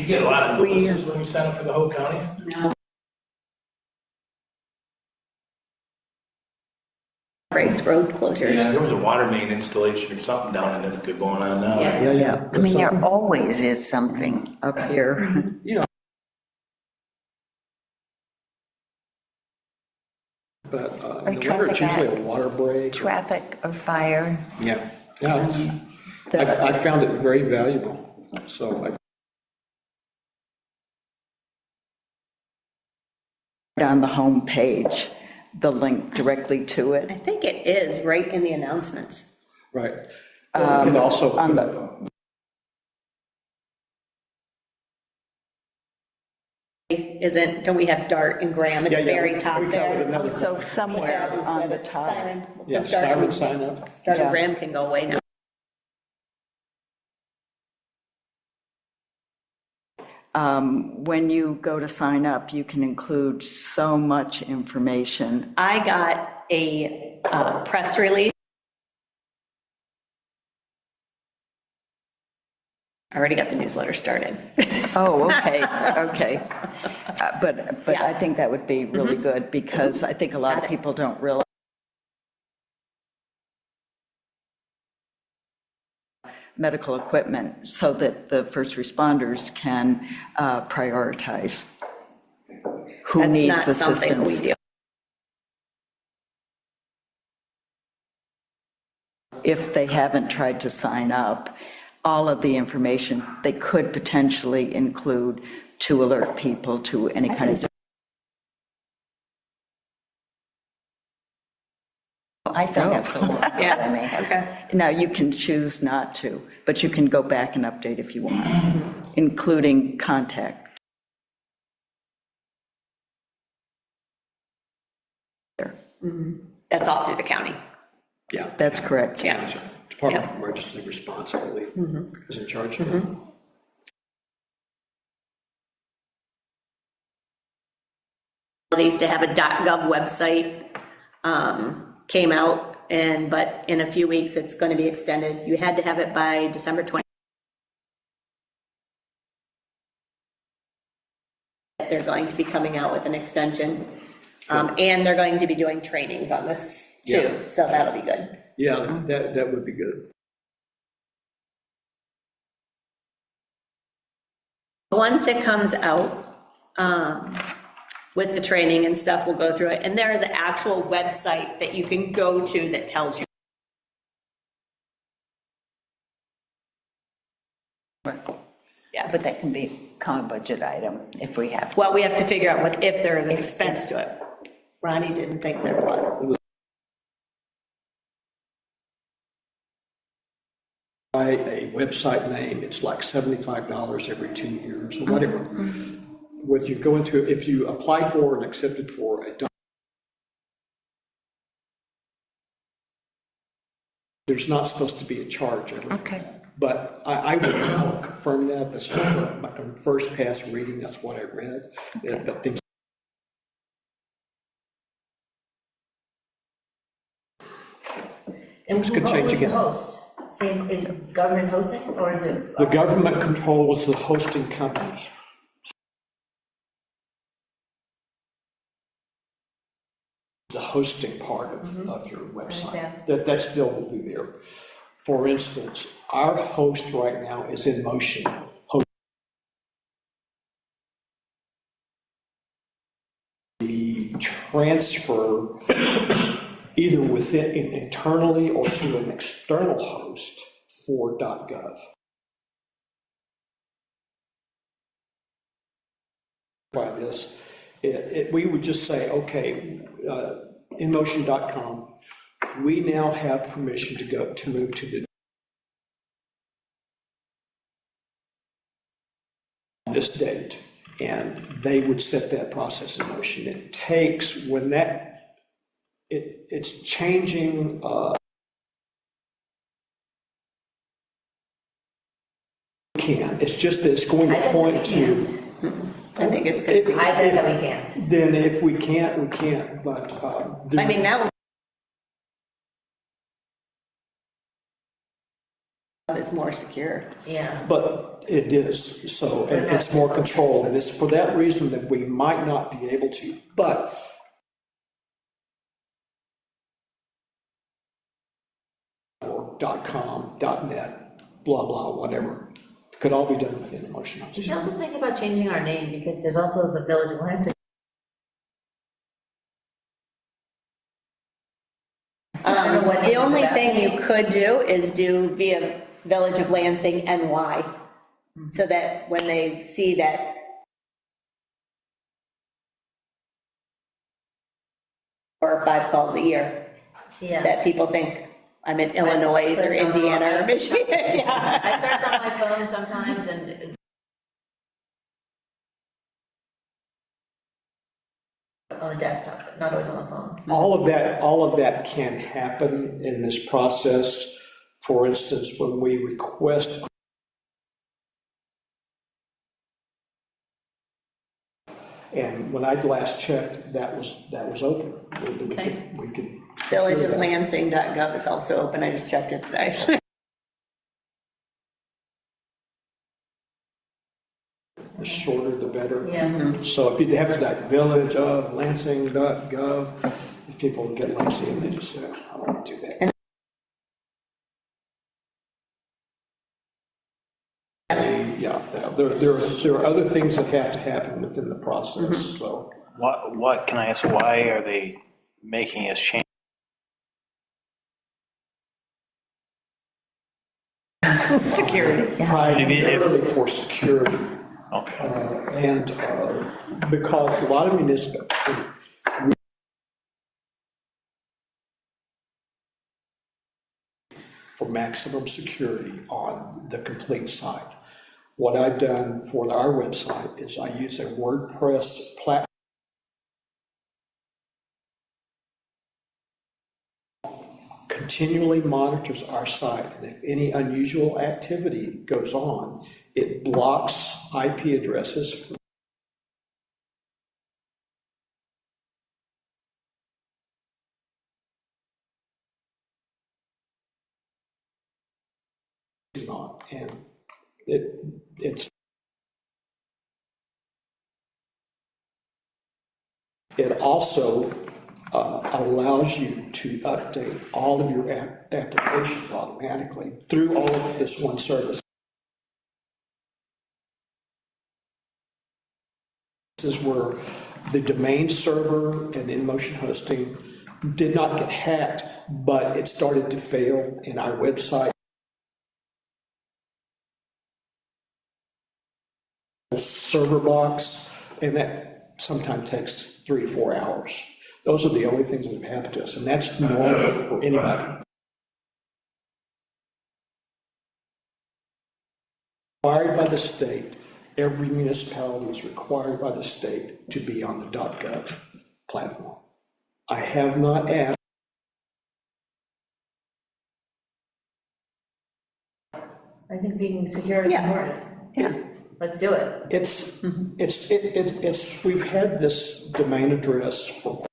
get a lot of notices when you sign up for the whole county? No. Breaks, road closures. Yeah, there was a water main installation or something down in Ithaca going on now. Yeah. Yeah. I mean, there always is something. Up here. You know. But in the winter, it's usually a water break. Traffic or fire. Yeah, I found it very valuable, so On the home page, the link directly to I it. think it is right in the announcements. right. You can also on put the- up Don't we have Dart and Graham at the very top we found there? another- So somewhere on the top. Siren. Yeah, Because Dart siren and- sign up. Dart and Yeah. Graham can go away now. when you go to sign up, you can include so much information. I got a press release. I already got the newsletter started. Oh, okay, okay. But Yeah. I think that would be really good, because I think a lot of people don't realize medical equipment, so that the first responders can prioritize who That's needs not something we assistance. do. If they haven't tried to sign up, all of the information they could potentially include to alert people to any kind of. I signed up, so I may have. Okay. Now, you can choose not to, but you can go back and update if you want, including contact. That's all through the county. Yeah. That's correct. Yeah. Department of Emergency Response, I believe, is in charge of that. To have a .gov website came out, but in a few weeks, it's going to be extended. You had to have it by December 20. They're going to be coming out with an extension, and they're going to be doing trainings on this too, Yeah. so that'll be good. Yeah, that would be good. Once it comes out, with the training and stuff, we'll go through it, and there is an actual website that you can go to that tells you. Yeah, But that can be a budget item if we have. well, we have to figure out if there is an expense to it. Ronnie didn't think there was. Buy a website name, it's like $75 every 2 years or whatever. Whether you go into, if you apply for and accepted for a, there's not supposed to be a charge every. Okay. But I would not confirm that, that's just my first pass reading, that's what I read. But things. And This could change who's the again. host? Same, is government hosting, or is it? The government controls the hosting company. The hosting part of your website, Understand. that still will be there. For instance, our host right now is In Motion. The transfer either within, internally or to an external host for .gov. By this, we would just say, okay, InMotion.com, we now have permission to move to the this date, and they would set that process in motion. It takes, when that, it's changing, it's just that it's going to point to. I think it's good. I think that we can't. Then if we can't, we can't, but. I mean, that is more secure. Yeah. But it is, so it's more controlled, and it's for that reason that we might not be able to, but .com, .net, blah, blah, whatever, could all be done within Emotion. We should also think about changing our name, because there's also the Village of Lansing. I don't know what name The is only best thing name. you could do is do via Village of Lansing NY, so that when they see that. 4 or 5 calls a year, Yeah. that people think I'm in Illinois or Indiana or Michigan, yeah. I search on my phone sometimes and. On the desktop, not always on the phone. All of that can happen in this process. For instance, when we request when I last checked, that was open. Okay. We could. Villageoflansing.gov is also open, I just checked it today. The shorter, the better. Yeah. So if you have that villageoflansing.gov, if people get lazy and they just say, I don't want to do that. Yeah, there are other things that have to happen within the process, so. What, can I ask, why are they making us change? Security. Primarily for security. Okay. And because a lot of municipalities, for maximum security on the complete site. What I've done for our website is I use a WordPress platform. Continually monitors our site, and if any unusual activity goes on, it blocks IP addresses. And it also allows you to update all of your applications automatically through all of this one service. This is where the domain server and InMotion hosting did not get hacked, but it started to fail in our website. Server box, and that sometimes takes 3 to 4 hours. Those are the only things that have happened to us, and that's normal for anybody. Required by the state, every municipality is required by the state to be on the .gov platform. I have not asked. I think being secure is important. Yeah. Let's do it. It's we've had this domain address for.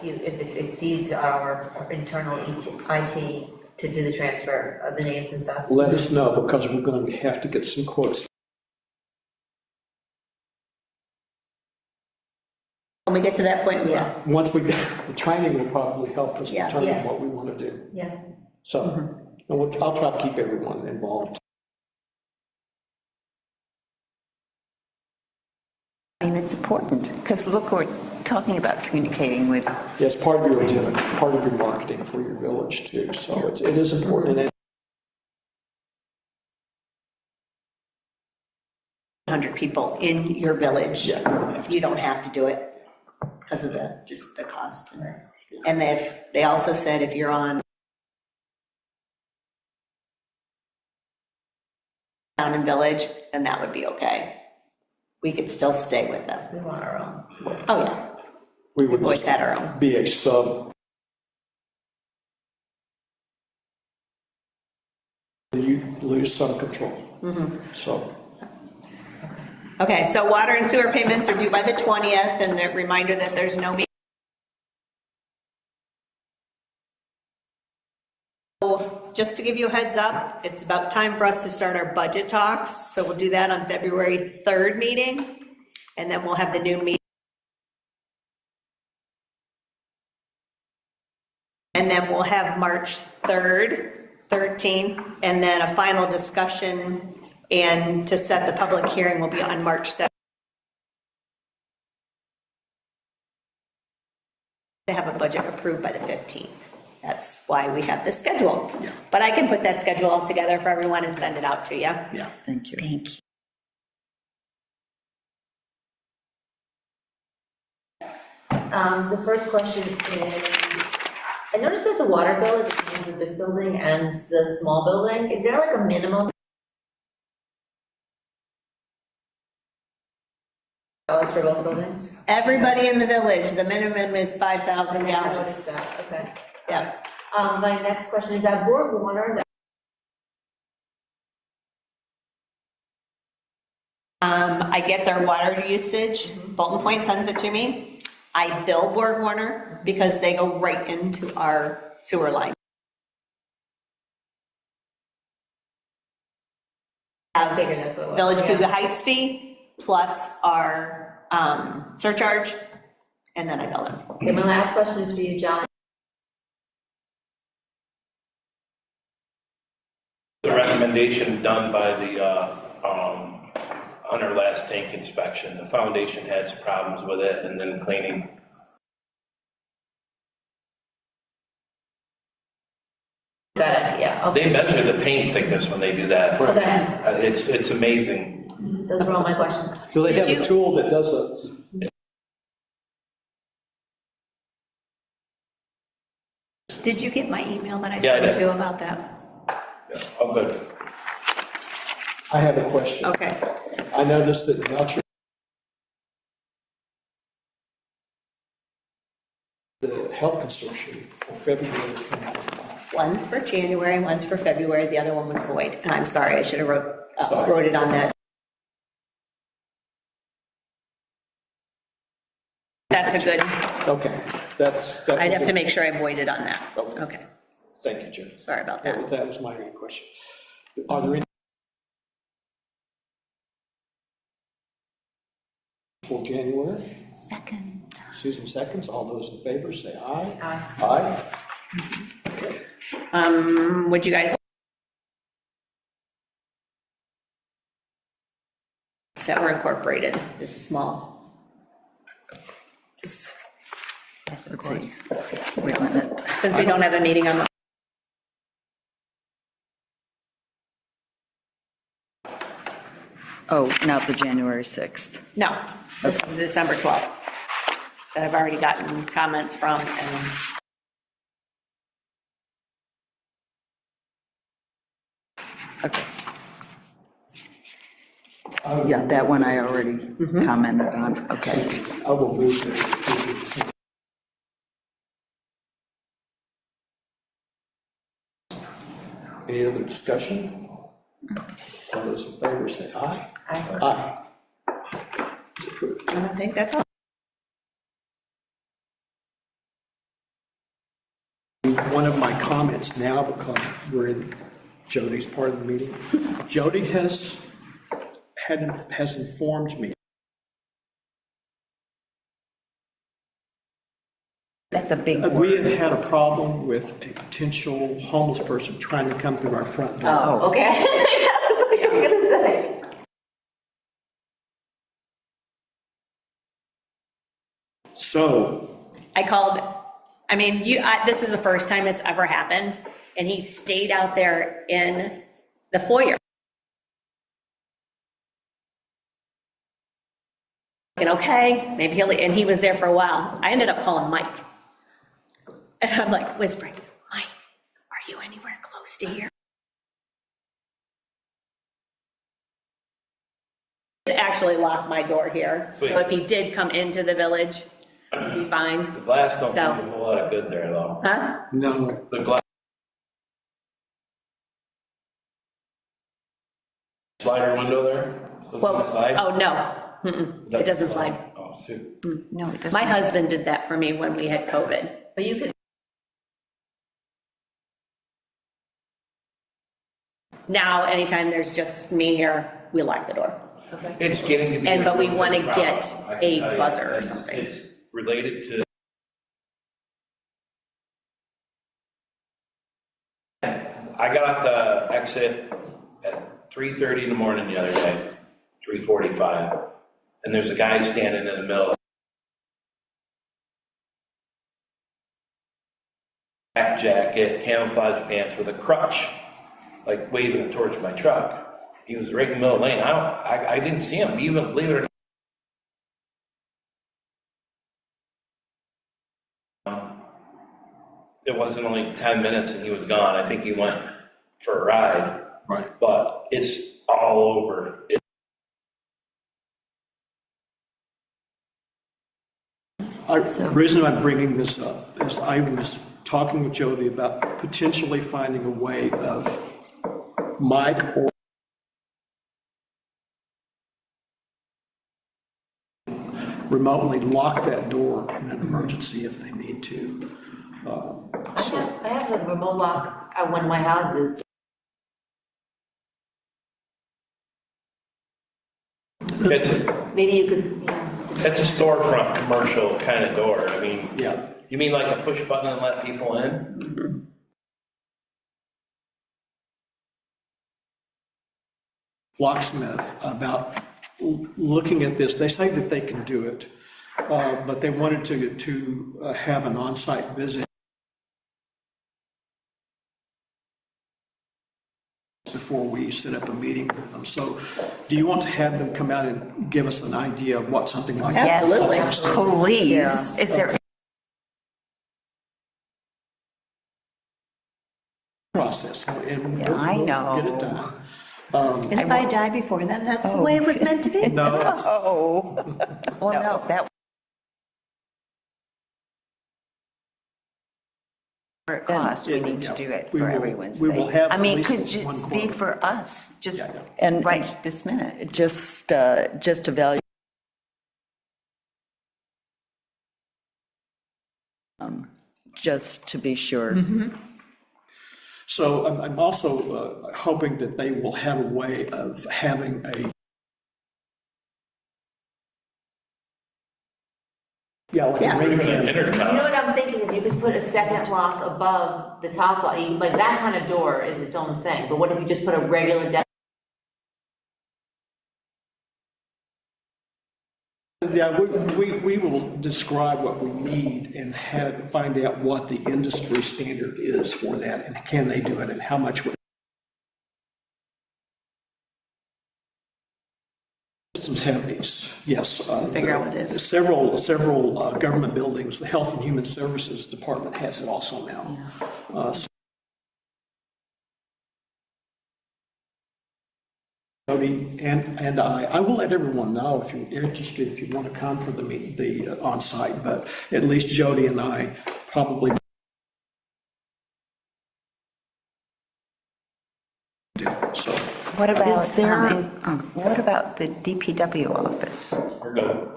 If it exceeds our internal IT to do the transfer of the names and stuff. Let us know, because we're going to have to get some quotes. When we get to that point, we will. Yeah, Once the training will probably help us Yeah. determine Yeah. what we want to do. yeah. So, I'll try to keep everyone involved. I mean, it's important, because look, we're talking about communicating with, Yeah, it's part of your identity, part of your marketing for your village too, so it is important. And 100 people in your village. Yeah. You don't have to do it because of just the cost. And they also said if you're on town and village, then that would be okay. We could still stay with them. We want our own. Oh, yeah. we would Always just had our own. be a sub. You lose some control. So, Okay, so water and sewer payments are due by the 20th, and the reminder that there's no meeting. Just to give you a heads up, it's about time for us to start our budget talks, so we'll do that on February 3rd meeting, and then we'll have the new meeting. And then we'll have March 3rd, 13th, and then a final discussion, and to set the public hearing will be on March 7th. To have a budget approved by the 15th. That's why we have this schedule. Yeah. But I can put that schedule all together for everyone and send it out to you. yeah. Thank you. thank you. The first question is, I noticed that the water bill is the same for this building and the small building. Is there like a minimum? Dollars for both buildings? Everybody in the village, the minimum is 5,000 gallons. Okay. Yeah. My next question is that board water that I get their water usage, Bolton Point sends it to me. I bill Borg Warner because they go right into our sewer line. I figured that's what it was. Village Yeah. Cougar Heights fee plus our surcharge, and then I bill them. Okay, my last question is for you, John. The recommendation done by the, on our last tank inspection, the foundation had some problems with it, and then cleaning. Got it, yeah, okay. They measure the paint thickness when they do that. Okay, It's amazing. those were all my questions. Do they have Did a you- tool that does a, Did you get my email that I Yeah, I sent did. you about that? Yeah, oh, good. I have a question. Okay. I noticed that voucher, the health consortium for February 2025. One's for January, one's for February, the other one was void, and I'm sorry, I should have Sorry. wrote it on that. That's a good, Okay, that I'd was have to it. make sure I voided on that. Okay. Okay, Thank you, Jim. sorry about that. That was my only question. Are there any for January? Second. Susan seconds. All those in favor, say aye. Aye. Aye. Would you guys that were incorporated, this small? Yes, of Let's course. see. Wait a minute. Since we don't have a meeting on the. Oh, not the January 6th. No, this is December 12th, that I've already gotten comments from, and Okay. Yeah, that one I already commented on, okay. I will move it. Any other discussion? All those in favor say aye. Aye. Aye. It's approved. I think that's all. One of my comments now, because we're in Jody's part of the meeting, Jody has informed me That's a big that we word. have had a problem with a potential homeless person trying to come through our front door. Oh, Okay. That's what you were gonna say. So, I called, I mean, this is the first time it's ever happened, and he stayed out there in the foyer. And okay, maybe and he was there for a while. I ended up calling Mike. And I'm like whispering, Mike, are you anywhere close to here? It actually locked my door here, so if he did come into the village, he'd be fine. The glass don't So- do a whole lot of good there, though. Huh? no, The glass. Slider window there? Doesn't Well, it slide? oh, no. Mm-mm. It doesn't slide. Oh, shoot. no, it doesn't. My husband did that for me when we had COVID. But you could, Now, anytime there's just me here, we lock the door. okay. It's getting to be. And, but we a wanna problem, get I can a tell you. buzzer or It's- something. It's related to. I got off the exit at 3:30 in the morning the other day, 3:45, and there's a guy standing in the middle. Black jacket, camouflage pants with a crutch, like waving it towards my truck. He was right in the middle of the lane. I didn't see him, even, believe it or not. It wasn't only 10 minutes and he was gone. I think he went for a ride. right. But it's all over. The reason I'm bringing this up is I was talking with Jody about potentially finding a way of Mike or remotely lock that door in an emergency if they need to. I have a remote lock at one of my houses. Maybe you could, It's a storefront commercial kind of door. I mean, Yeah. you mean like a push button and let people in? Locksmith about looking at this. They say that they can do it, but they wanted to have an on-site visit before we set up a meeting with them. So do you want to have them come out and give us an idea of what something like that? Yes, please. Yeah. Is there, Process, and I we'll know. get it done. And if I die before then, that's the way it was meant to be. No, it's- oh, well, no, that it costs, we need to do it We for will- everyone's we sake. will have I at mean, it least could just one be quote. for us, Yeah, just And- right this minute. Just evaluate. Just to be sure. So I'm also hoping that they will have a way of having a, like a ring An camera. you know intercom. what I'm thinking is you could put a second lock above the top lock, like that kind of door is its own thing, but what if you just put a regular desk? Yeah, we will describe what we need and find out what the industry standard is for that, and can they do it, and how much. Systems have these, yes. Figure out what it is. Several government buildings, the Health and Human Services Department has it also now. Jody and I will let everyone know if you're interested, if you want to come for the on-site, but at least Jody and I probably do, so. What about, Is there- what about the DPW office? We're good.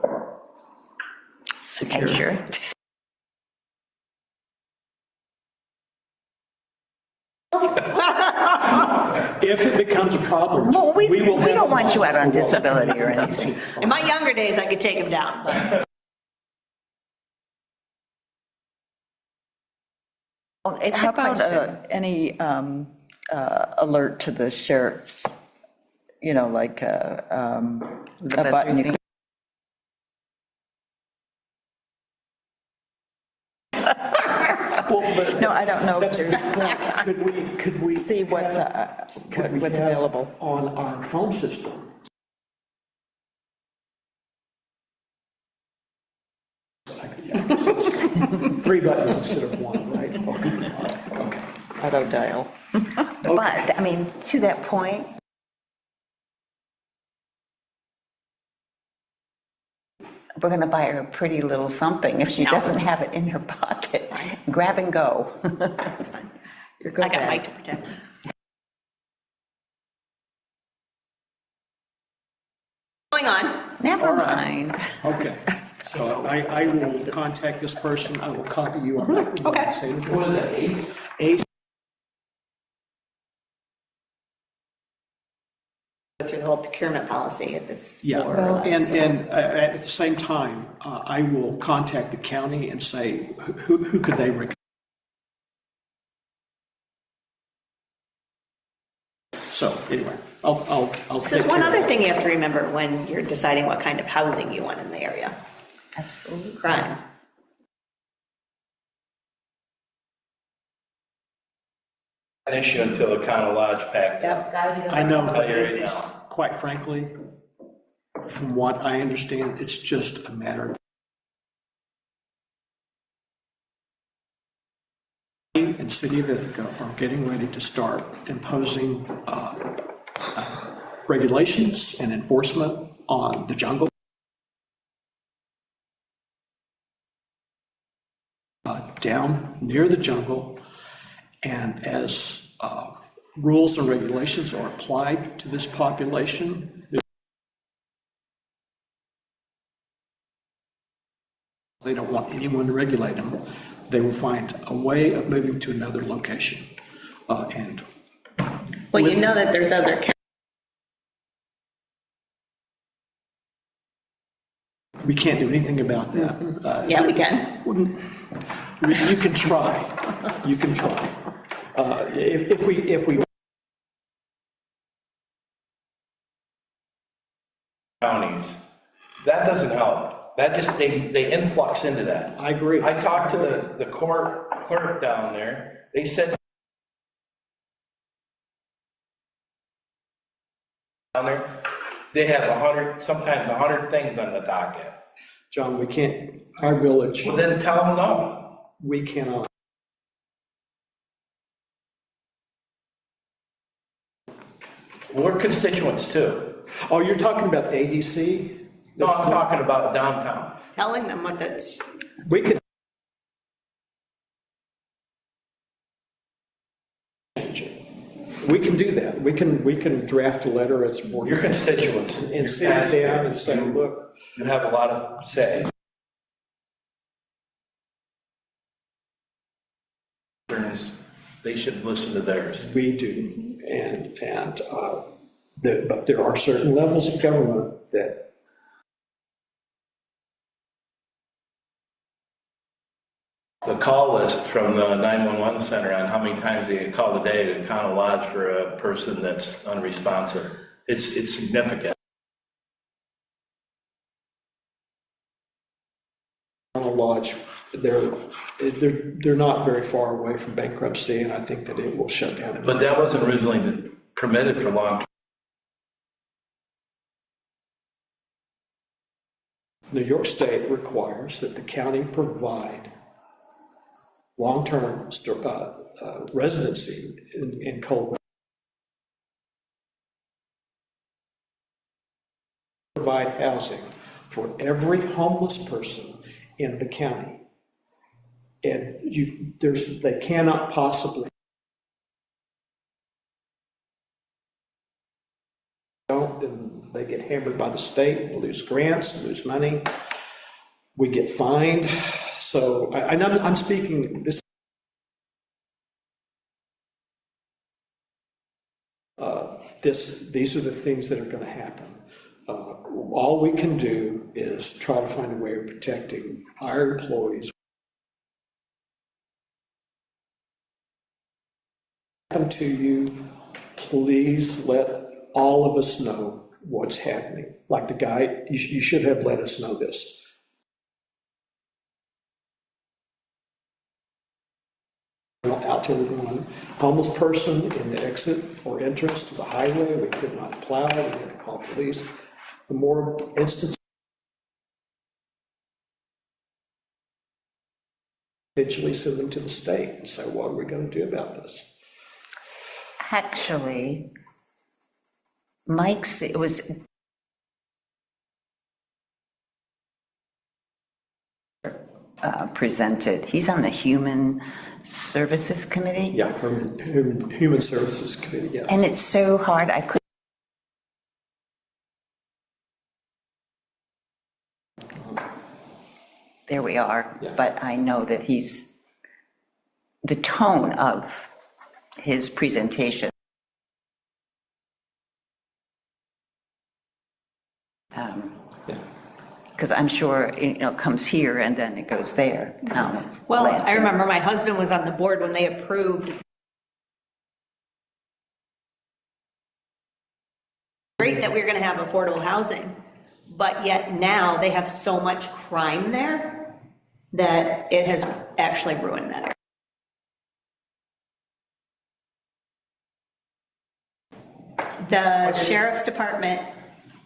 Are you sure? If it becomes a problem, Well, we will have don't a want you out on model. disability or anything. In my younger days, I could take him down, but Well, it's How a about question. any alert to the sheriffs? You know, like The a buzzer button you thing. No, I don't know if there's, Could we? see what's could we what's have available. on our phone system? Three buttons instead of one, right? Okay. Auto dial. But, I mean, to that point, we're gonna buy her a pretty little something if she doesn't have it in her pocket. Grab and go. it's fine. You're good I got at Mike it. to protect me. Going on. Never All right. mind. Okay, so I will contact this person, I will copy you on that. Okay. What is that, Ace? Ace, Go through the whole procurement policy if it's yeah, more or less. and at the same time, I will contact the county and say, who could they recommend? So, anyway, I'll So there's take one care of other that. thing you have to remember when you're deciding what kind of housing you want in the area. Absolutely. Crime. An issue until the County Lodge packed up. It's gotta be the. I know, Tell you right it's, now. quite frankly, from what I understand, it's just a matter of and City of Ithaca are getting ready to start imposing regulations and enforcement on the jungle. Down near the jungle, and as rules and regulations are applied to this population, They don't want anyone to regulate them. They will find a way of moving to another location. And Well, you know that there's other, we can't do anything about that. yeah, we can. You can try. You can try. If we Counties, that doesn't help. That just, they influx into that. I agree. I talked to the court clerk down there, they said down there, they have 100, sometimes 100 things on the docket. John, we can't, our village, Well, then tell them no. we cannot. We're constituents too. Oh, you're talking about ADC? No, I'm talking about downtown. Telling them what that's, We could. We can do that. We can draft a letter as a board. Your constituents. And sit down and say, look. You have a lot of say. They should listen to theirs. We do, but there are certain levels of government that. The call list from the 911 center on how many times they get called a day to Econo Lodge for a person that's unresponsive, it's significant. Econo Lodge, they're not very far away from bankruptcy, and I think that it will shut down. But that wasn't originally permitted for long. New York State requires that the county provide long-term residency in cold. Provide housing for every homeless person in the county. And they cannot possibly. Don't, then they get hammered by the state, lose grants, lose money. We get fined. So I'm speaking this. These are the things that are going to happen. All we can do is try to find a way of protecting our employees. Happen to you, please let all of us know what's happening. Like the guy, you should have let us know this. Out to one homeless person in the exit or entrance to the highway, we could not plow, we had to call police. The more instances, potentially send them to the state and say, what are we going to do about this? Actually, Mike's, it was presented, he's on the Human Services Committee. Yeah, Human Services Committee, yes. And it's so hard, I couldn't. There we are, Yeah. but I know that the tone of his presentation. Because I'm sure, it comes here and then it goes there. well, I Lansing. remember my husband was on the board when they approved. Great that we were gonna have affordable housing, but yet now they have so much crime there that it has actually ruined that area. The sheriff's department,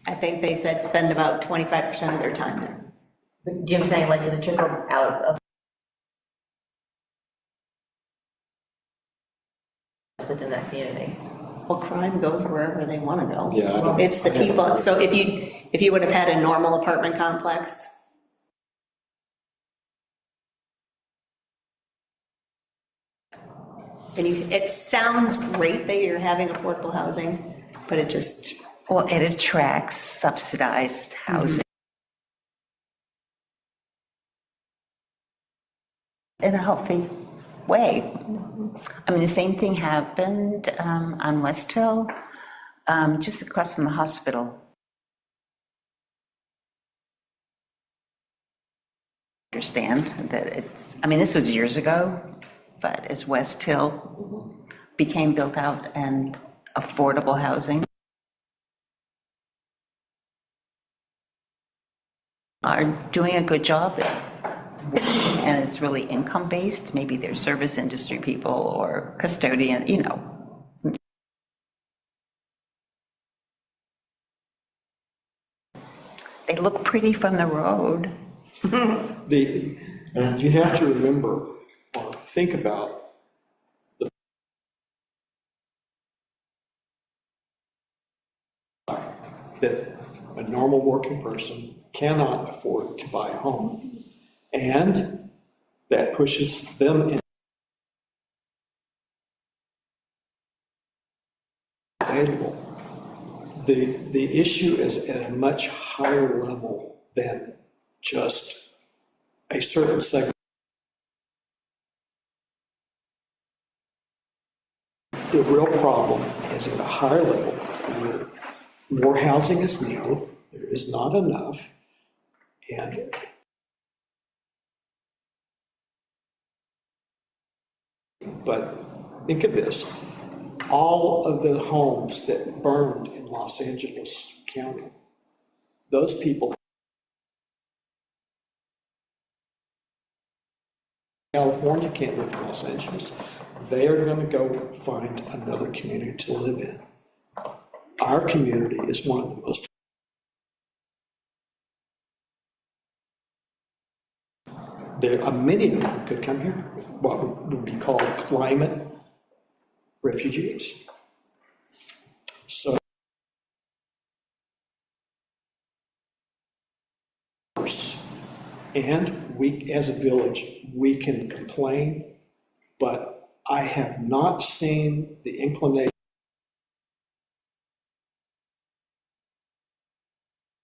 I think they said spend about 25% of their time there. Jim's saying, like, does it trickle out of within that community? Well, crime goes wherever they want to go. Yeah, I don't- It's the people, so if you would have had a normal apartment complex, and it sounds great that you're having affordable housing, but it just, Well, it attracts subsidized housing. in a healthy way. I mean, the same thing happened on West Hill, just across from the hospital. Understand that it's, I mean, this was years ago, but as West Hill became built out and affordable housing, are doing a good job. And it's really income-based, maybe they're service industry people or custodian, you know. They look pretty from the road. You have to remember or think about that a normal working person cannot afford to buy a home. And that pushes them in available. The issue is at a much higher level than just a certain segment. The real problem is at a higher level where more housing is needed, there is not enough, and but think of this, all of the homes that burned in Los Angeles County, those people California can't live in Los Angeles. They are going to go find another community to live in. Our community is one of the most. There are many of them could come here, what would be called climate refugees. So, and we, as a village, we can complain, but I have not seen the inclination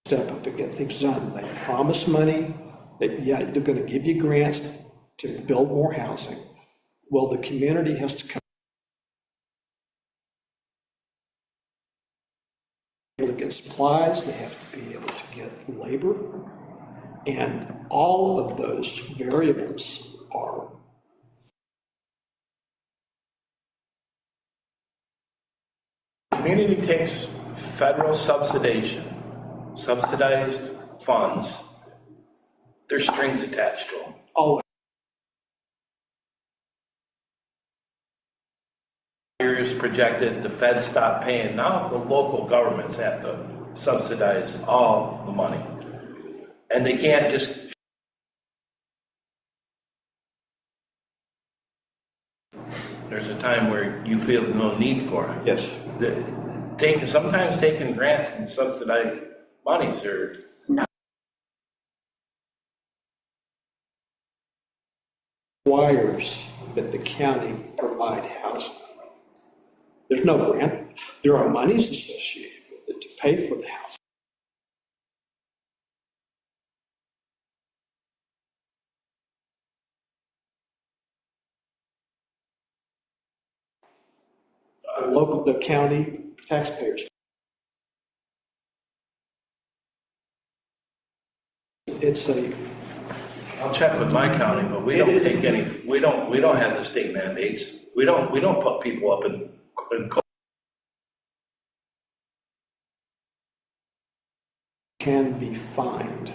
to step up and get things done. They promise money, yeah, they're going to give you grants to build more housing. Well, the community has to come able to get supplies, they have to be able to get labor, and all of those variables are Community takes federal subsidized funds, there's strings attached to them. all Years projected, the Fed stopped paying, now the local governments have to subsidize all the money. And they can't just. There's a time where you feel no need for it. yes. Sometimes taking grants and subsidized monies are. Requires that the county provide housing. There's no grant. There are monies associated with it to pay for the housing. The county taxpayers. It's a. I'll check with my county, but we don't take any, we don't have the state mandates. We don't put people up in Can be fined.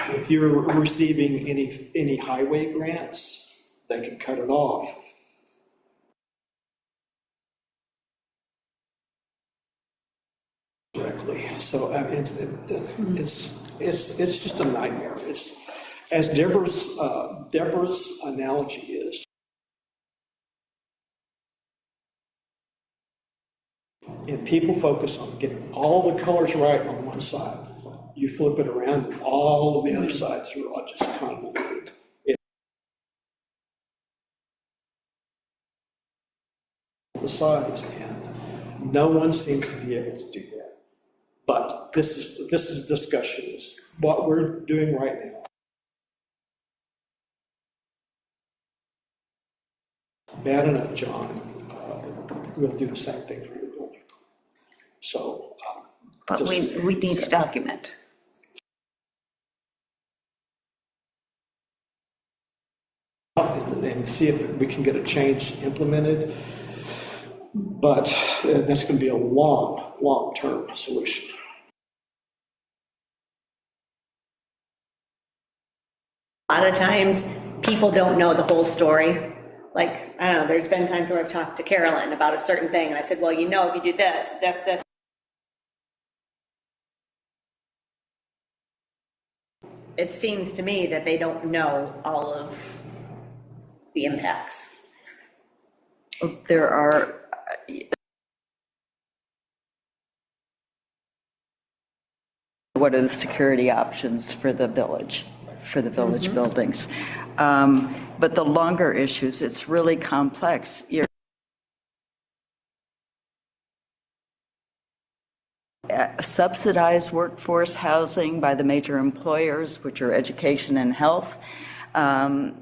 If you're receiving any highway grants, they can cut it off. Directly. So I mean, it's just a nightmare. It's as Deborah's analogy is. And people focus on getting all the colors right on one side. You flip it around, and all of the other sides are all just convoluted. The sides, and no one seems to be able to do that. But this is discussion, is what we're doing right now. bad enough, John, we'll do the same thing for your building. So. But we need to document. And see if we can get a change implemented. But that's going to be a long-term solution. A lot of times, people don't know the whole story. Like, I don't know, there's been times where I've talked to Carolyn about a certain thing, and I said, well, you know, if you do this, this. It seems to me that they don't know all of the impacts. There are, what are the security options for the village buildings? But the longer issues, it's really complex. Subsidized workforce housing by the major employers, which are education and health, and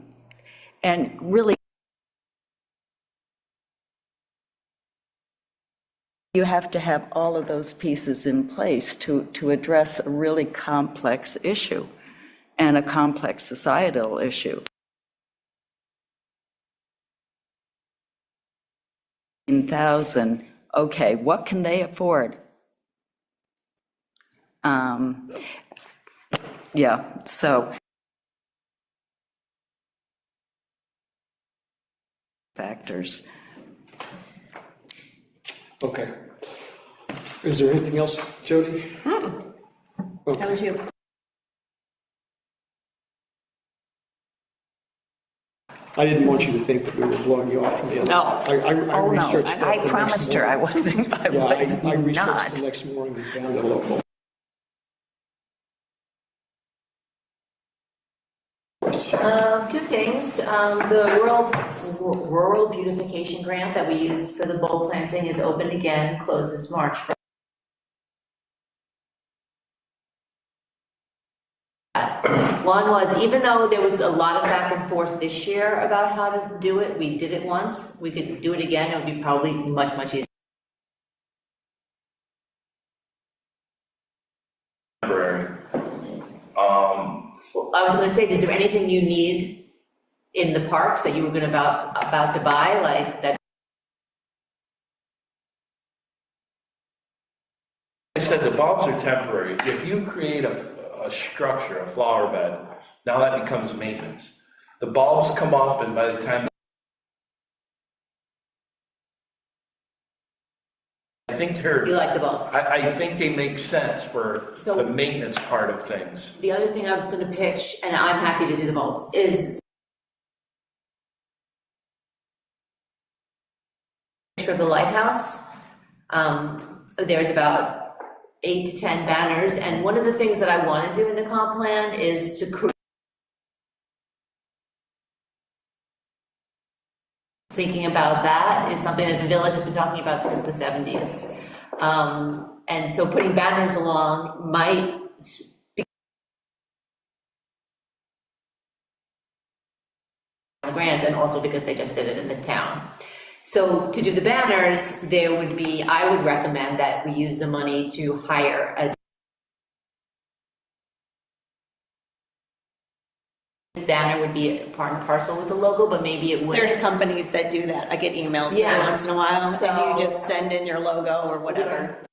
really you have to have all of those pieces in place to address a really complex issue and a complex societal issue. 1,000, okay, what can they afford? Yeah, so factors. Okay. Is there anything else, Jody? That was you. I didn't want you to think that we were blowing you off from the other. No. I Oh, no, researched that I the next promised her I morning. wasn't, I Yeah, was I researched not. the next morning and found a local. Two things, the rural beautification grant that we used for the bulb planting is open again, closes March 1st. One was, even though there was a lot of back and forth this year about how to do it, we did it once, we could do it again, it would be probably much, much easier. Temporary. I was gonna say, is there anything you need in the parks that you were gonna about to buy, like that? I said the bulbs are temporary. If you create a structure, a flower bed, now that becomes maintenance. The bulbs come up and by the time I think they're. You like the bulbs? I think they make sense for So- the maintenance part of things. The other thing I was gonna pitch, and I'm happy to do the bulbs, is picture of the lighthouse. There's about 8 to 10 banners, and one of the things that I wanna do in the comp plan is to create. Thinking about that is something that the village has been talking about since the 70s. And so putting banners along might be grants, and also because they just did it in the town. So to do the banners, there would be, I would recommend that we use the money to hire a banner would be part and parcel with the logo, but maybe it would. There's companies that do that. I get emails Yeah. every once in a while, and So- you just send in your logo or whatever.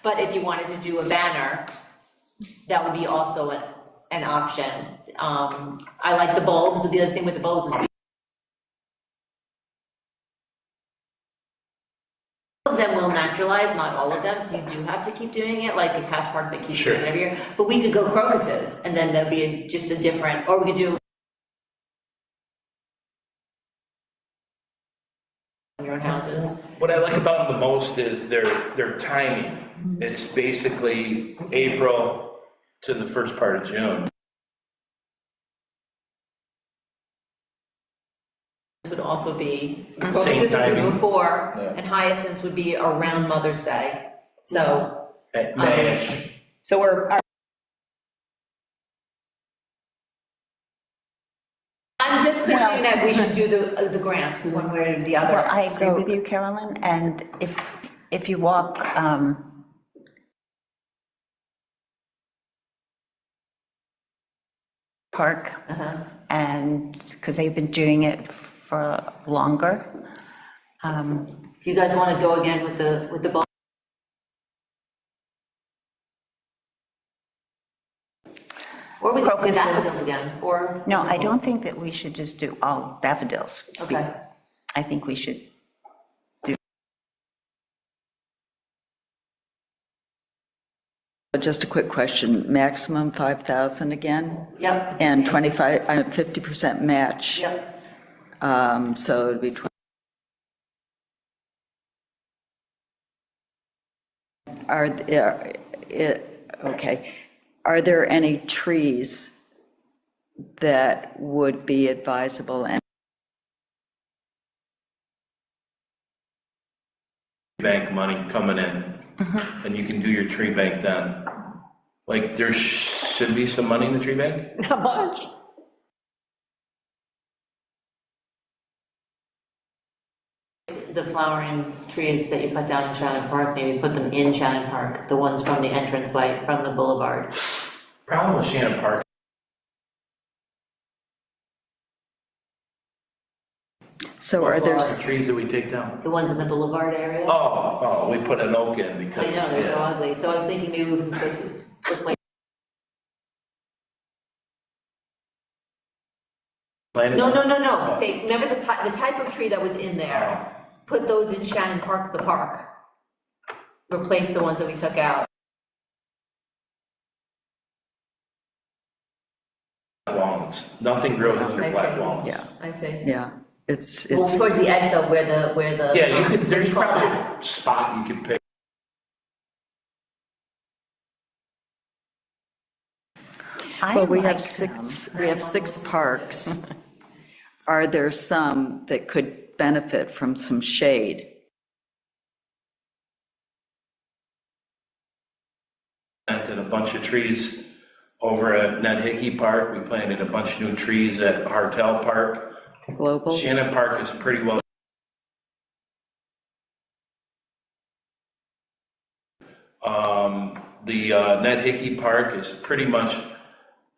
But if you wanted to do a banner, that would be also an option. I like the bulbs, the other thing with the bulbs is some of them will naturalize, not all of them, so you do have to keep doing it, like the Cass Park that keeps Sure. doing it every year. But we could go crocuses, and then there'd be just a different, or we could do your own houses. What I like about them the most is their timing. It's basically April to the first part of June. Would also be, Same crocuses would be timing. before, Yeah. and hyacinths would be around Mother's Day, so. At May. So just pushing that we should do the grant, one way or the other. Well, I agree with you, Carolyn, and if you walk, park, and, because they've been doing it for longer. Do you guys want to go again with the ball? Or we could do Crocuses. daffodils again, or? No, I don't think that we should just do all daffodils. Okay. I think we should do. Just a quick question, maximum 5,000 again? Yep. And 50% match? Yep. So it'd be okay. Are there any trees that would be advisable and bank money coming in, and you can do your tree bank then. Like, there should be some money in the tree bank? Not much. The flowering trees that you cut down in Shannon Park, maybe put them in Shannon Park, the ones from the entranceway, from the boulevard. Problem with Shannon Park, so are there? trees that we take down? The ones in the boulevard area? Oh, we put an oak in because. I know, they're so yeah. ugly, so I was thinking maybe we can put like. Planted No, them? no, no, no, Oh. take, remember the type of tree that was in there? Put those in Shannon Park, the park. Replace the ones that we took out. Walnuts, nothing grows under I black see. walnuts. I see. Yeah, it's, Well, towards the edge though, where the. Yeah, you could, there's call probably that? a spot you could pick. well, we have like six parks. Are there some that could benefit from some shade? Planted a bunch of trees over at Ned Hickey Park, we planted a bunch of new trees at Hartel Park. Global? Shannon Park is pretty well. The Ned Hickey Park is pretty much,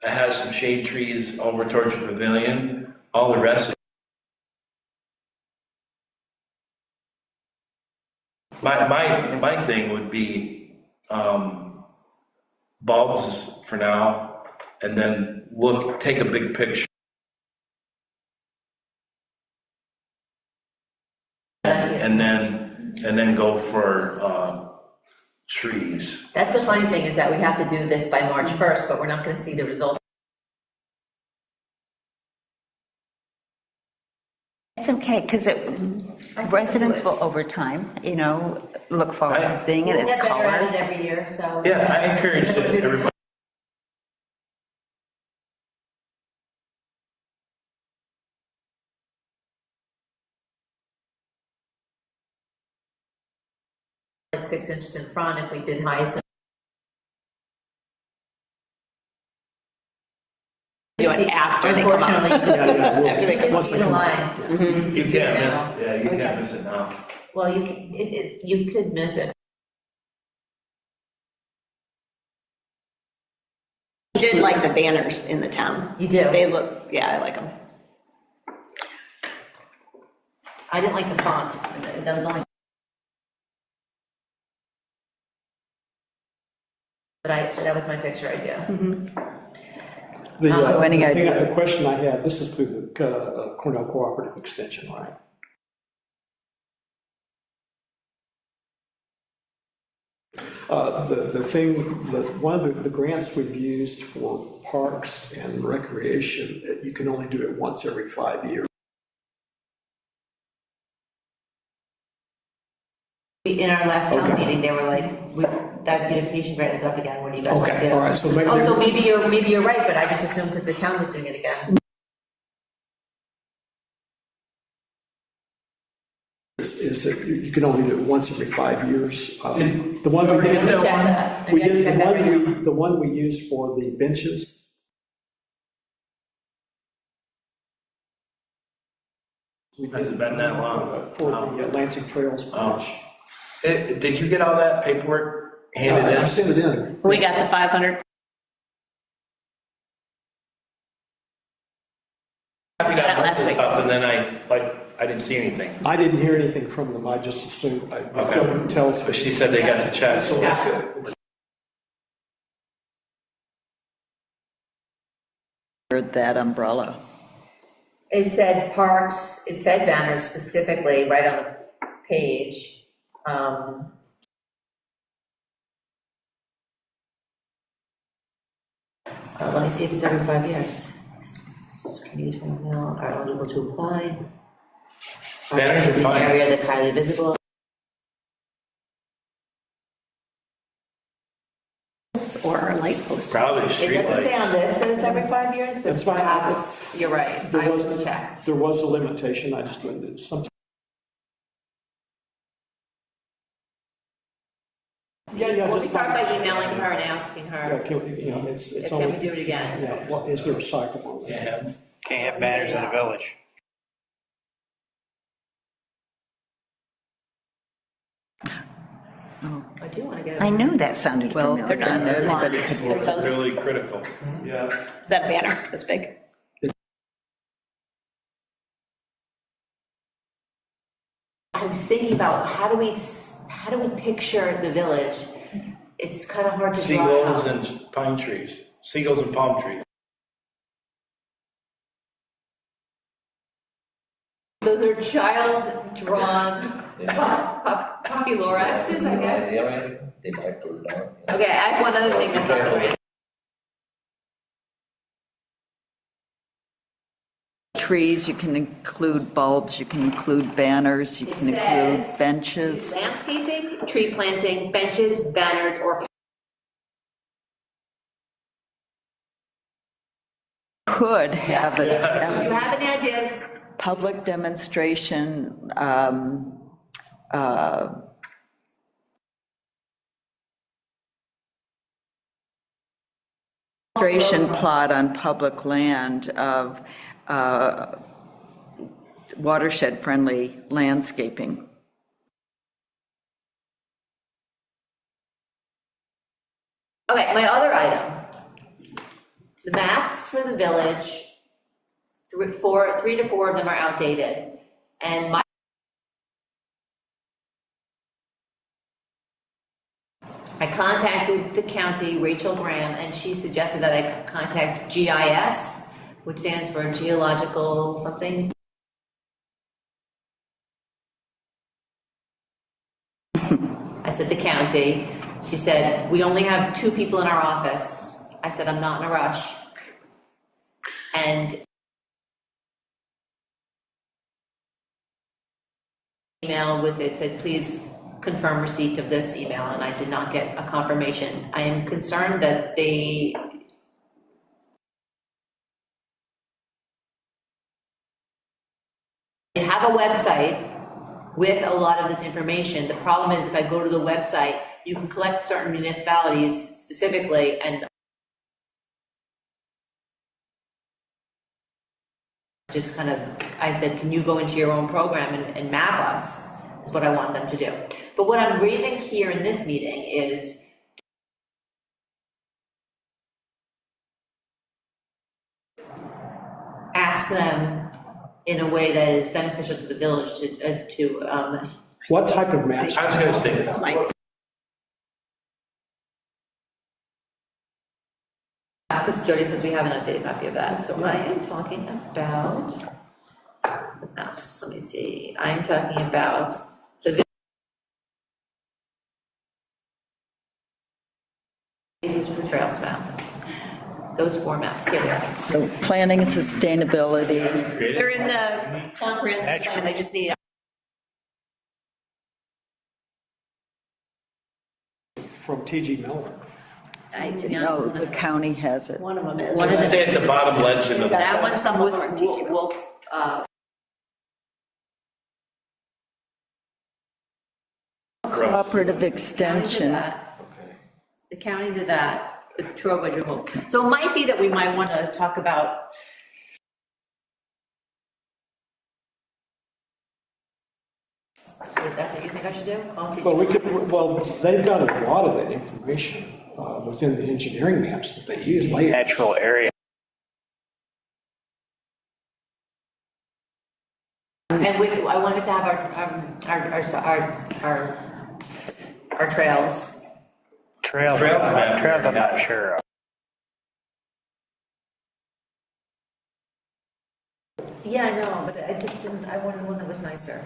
it has some shade trees over towards the pavilion, all the rest. My thing would be, bulbs for now, and then take a big picture. And then go for, trees. That's the funny thing, is that we have to do this by March 1st, but we're not gonna see the results. It's okay, because residents will, over time, look forward to seeing it, We'll its get better at it color. every year, so. Yeah, I encourage everybody. Like 6 inches in front if we did hyacinth. Do it after they come out. Unfortunately, After they you come can Once see they the come line. You can't miss, yeah, you can't miss it now. Well, you could miss it. I did like the banners in the town. You do? They look, yeah, I like them. I didn't like the font, that was only. But that was my picture idea. The question I had, this is through the Cornell Cooperative Extension, right? One of the grants we've used for parks and recreation, you can only do it once every 5 years. In our last town meeting, they were like, that beautification grant is up again, what do you guys want to do? Okay, all right, so maybe. Oh, so maybe you're right, but I just assumed because the town was doing it again. Is that you can only do it once every 5 years. The one we Okay, did, let me check that. we I gotta did, check that right now. the one we used for the benches, Has it been that long? For the Lansing Trails Bridge. Did you get all that paperwork handed in? I sent it in. We got the 500. I got most last of the week. stuff, and then I didn't see anything. I didn't hear anything from them, I just assumed, I Okay. couldn't tell us. But she said they got the check. So that's good. That umbrella. It said parks, it said banners specifically right on the page. Let me see if it's every 5 years. Communities from now are eligible to apply. Banners are fine. Area that's highly visible. Or light posts. Probably It doesn't say on streetlights. this that it's every 5 years, but That's fine. perhaps, you're right, There I was- will check. There was a limitation, I just went, sometimes. Yeah, We'll just. start by emailing her and asking Yeah, her, it's can we only, do it again? yeah, what, is there a cycle? Yeah. Can't have banners in the village. I do want to get. I knew that sounded Well, familiar. they're not, everybody could They're use so- it. Really critical. Is that banner this big? I was thinking about how do we picture the village? It's kind of hard to draw Seagulls out. and pine trees, seagulls and palm trees. Those are child-drawn puffy loraxes, I guess. Yeah, they might pull it down. Okay, I have one other thing that's on the radar. Trees, you can include bulbs, you can include banners, you It can include says- benches. Landscaping, tree planting, benches, banners, or Could have if you a have any ideas, public demonstration, demonstration plot on public land of watershed-friendly landscaping. okay, my other item. The maps for the village, 3 to 4 of them are outdated. And I contacted the county, Rachel Graham, and she suggested that I contact GIS, which stands for Geological something. I said the county. She said, we only have 2 people in our office. I said, I'm not in a rush. And email with it said, please confirm receipt of this email, and I did not get a confirmation. I am concerned that they have a website with a lot of this information. The problem is if I go to the website, you can collect certain municipalities specifically and just kind of, I said, can you go into your own program and map us, is what I want them to do. But what I'm raising here in this meeting is ask them in a way that is beneficial to the village to What type of maps? I was gonna say, because Jody says we have an updated copy of that, so I am talking about the maps, let me see, I am talking about the this is for the trails map. Those 4 maps, here they are. So planning and sustainability, They're in the comprehensive plan, they just need. From T.G. Miller. To be honest, no, one the of them county has it. One of them is. One of I'd say it's the bottom legend of the. That one's some with Wolf, Cooperative extension. the county did that with Trowbridge Wolf. So it might be that we might want to talk about that's what you think I should do? Call TG Well, Millers? well, they've got a lot of that information within the engineering maps that they use. Natural area. And I wanted to have our trails. Trails, trails I'm not sure of. Yeah, I know, but I just didn't, I wanted one that was nicer.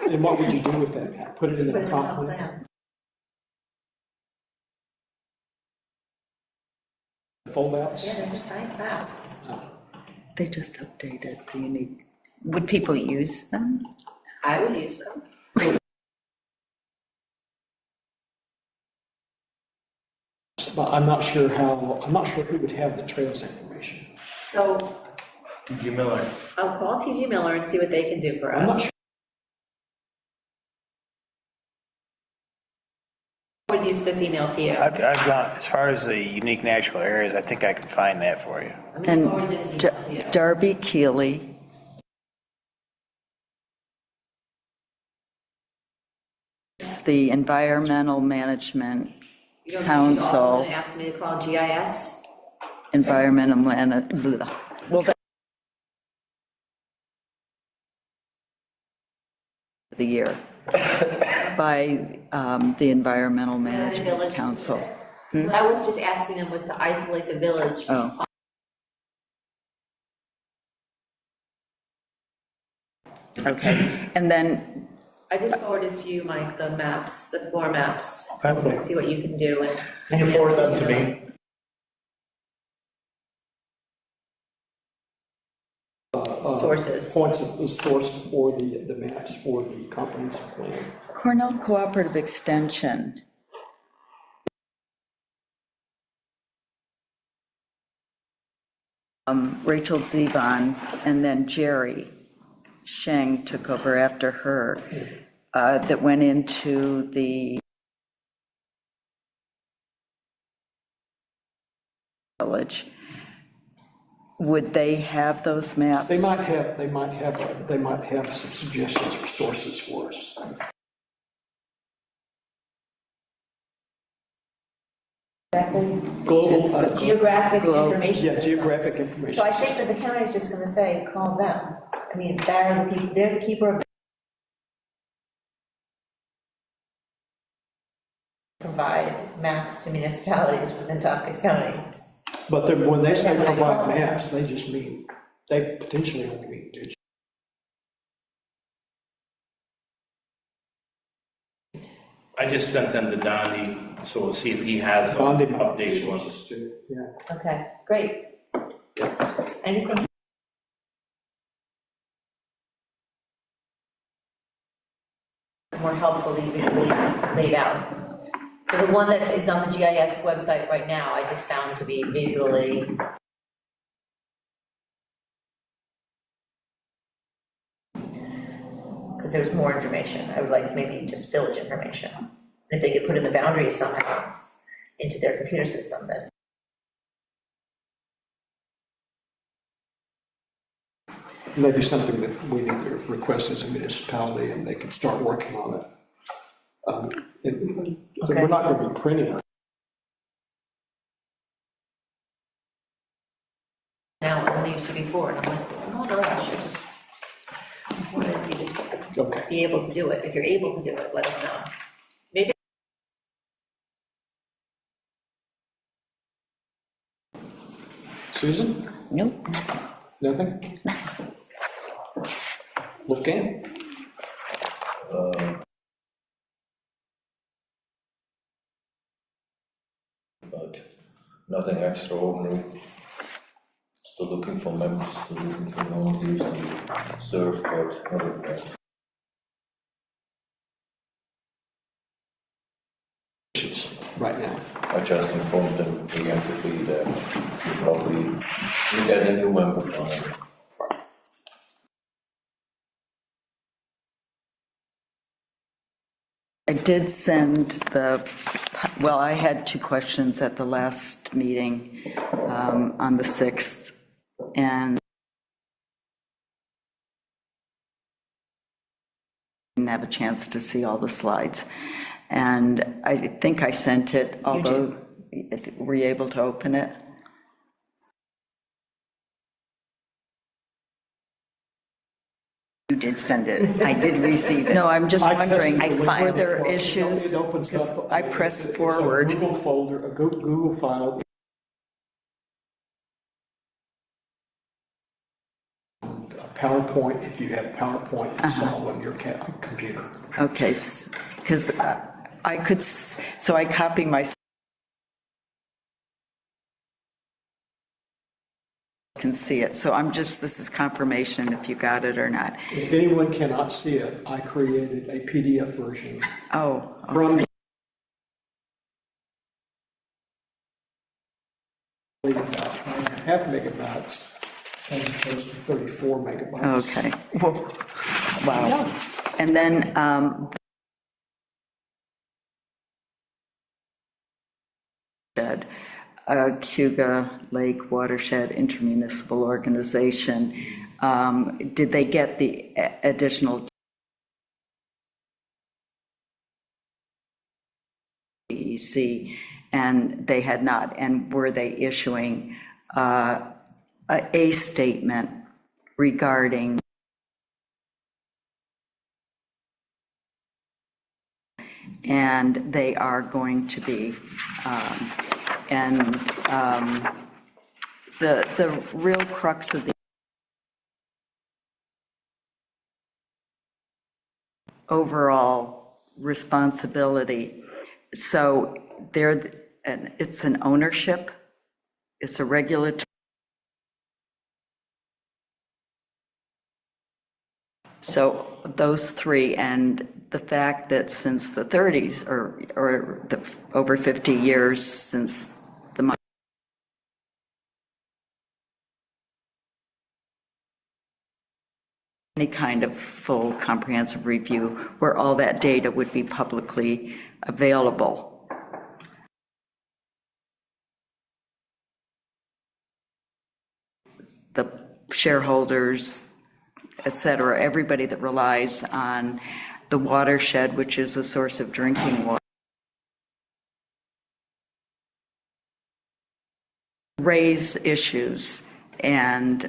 And what would you do with that map? Put it in Put the it in comp the plan? plan. Fold outs? Yeah, they're just nice maps. They just updated the unique. Would people use them? I would use them. But I'm not sure who would have the trails information. So TG Miller. I'll call TG Miller and see what they can do for I'm not us. sure. Forward this email to you. I've gone, as far as the unique natural areas, I think I can find that for you. Let me forward And this email to you. Darby Keeley is the Environmental Management You don't think she's also Council, gonna ask me to call GIS? Environmental well, the year by the Environmental Management Village. Council. What I was just asking them was to isolate the village. Oh. Okay, and then I just forwarded to you, Mike, the maps, the 4 maps. Okay. See what you can do and. Can you forward them to me? Sources. Points of the source for the maps for the comprehensive plan. Cornell Cooperative Extension. Rachel Zevon, and then Jerry Sheng took over after her, that went into the village. Would they have those maps? They might have some suggestions for sources for us. Exactly. Global. Geographic Globe. information. Yeah, systems. geographic information. So I think that the county's just gonna say, call them. I mean, they're the keeper of. Provide maps to municipalities within Tompkins County. But when they say provide maps, they just mean, they potentially only mean digital. I just sent them to Donnie, so we'll see if he has Gandhi might have updated ones. sources too, yeah. Okay, great. Anything? More helpfully visually laid out. So the one that is on the GIS website right now, I just found to be visually. Because there's more information, I would like maybe just village information. If they could put in the boundaries somehow into their computer system, then. Maybe something that we need to request as a municipality, and they can start working on it. We're not gonna be printing it. Now, it used to be 4, and I'm like, I'm not in a rush, I just wanted you to Okay. be able to do it. If you're able to do it, let us know. Maybe. Susan? Nope. Nothing? Wolfgang? But nothing extraordinary. Still looking for members, still looking for volunteers to serve, but other than that. Right now. I just informed them preemptively that we probably will get a new member on it. I did send well, I had 2 questions at the last meeting on the 6th, and didn't have a chance to see all the slides. And I think I sent it, although, were you able to open it? You did send it. I did receive it. No, I'm just I wondering, tested the link. were there It issues? opens up. 'Cause I pressed It's a forward. Google folder, a Google file. PowerPoint, if you have PowerPoint installed on your computer. Okay, because I could, so I copy my, can see it, so I'm just, this is confirmation if you got it or not. If anyone cannot see it, I created a PDF version Oh, from 5.5 megabytes as opposed to 34 megabytes. okay. Wow. And then, Cuga Lake Watershed Intermunicipal Organization, did they get the additional DEC? And they had not, and were they issuing a statement regarding and they are going to be, the real crux of the overall responsibility, so there, it's an ownership, it's a regulatory, so those three, and the fact that since the 30s, or over 50 years since the any kind of full comprehensive review where all that data would be publicly available. The shareholders, et cetera, everybody that relies on the watershed, which is a source of drinking water, raise issues and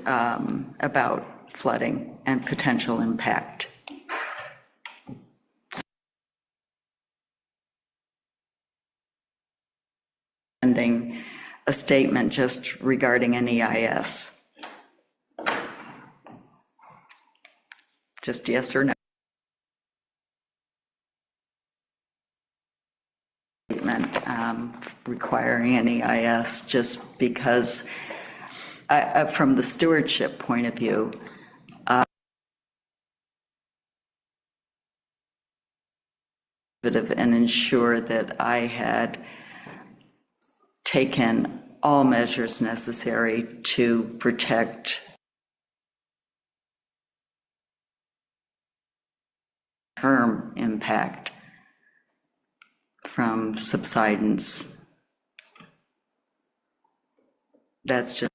about flooding and potential impact. Sending a statement just regarding an EIS. Just yes or no. Statement requiring an EIS, just because from the stewardship point of view, and ensure that I had taken all measures necessary to protect term impact from subsidence. That's just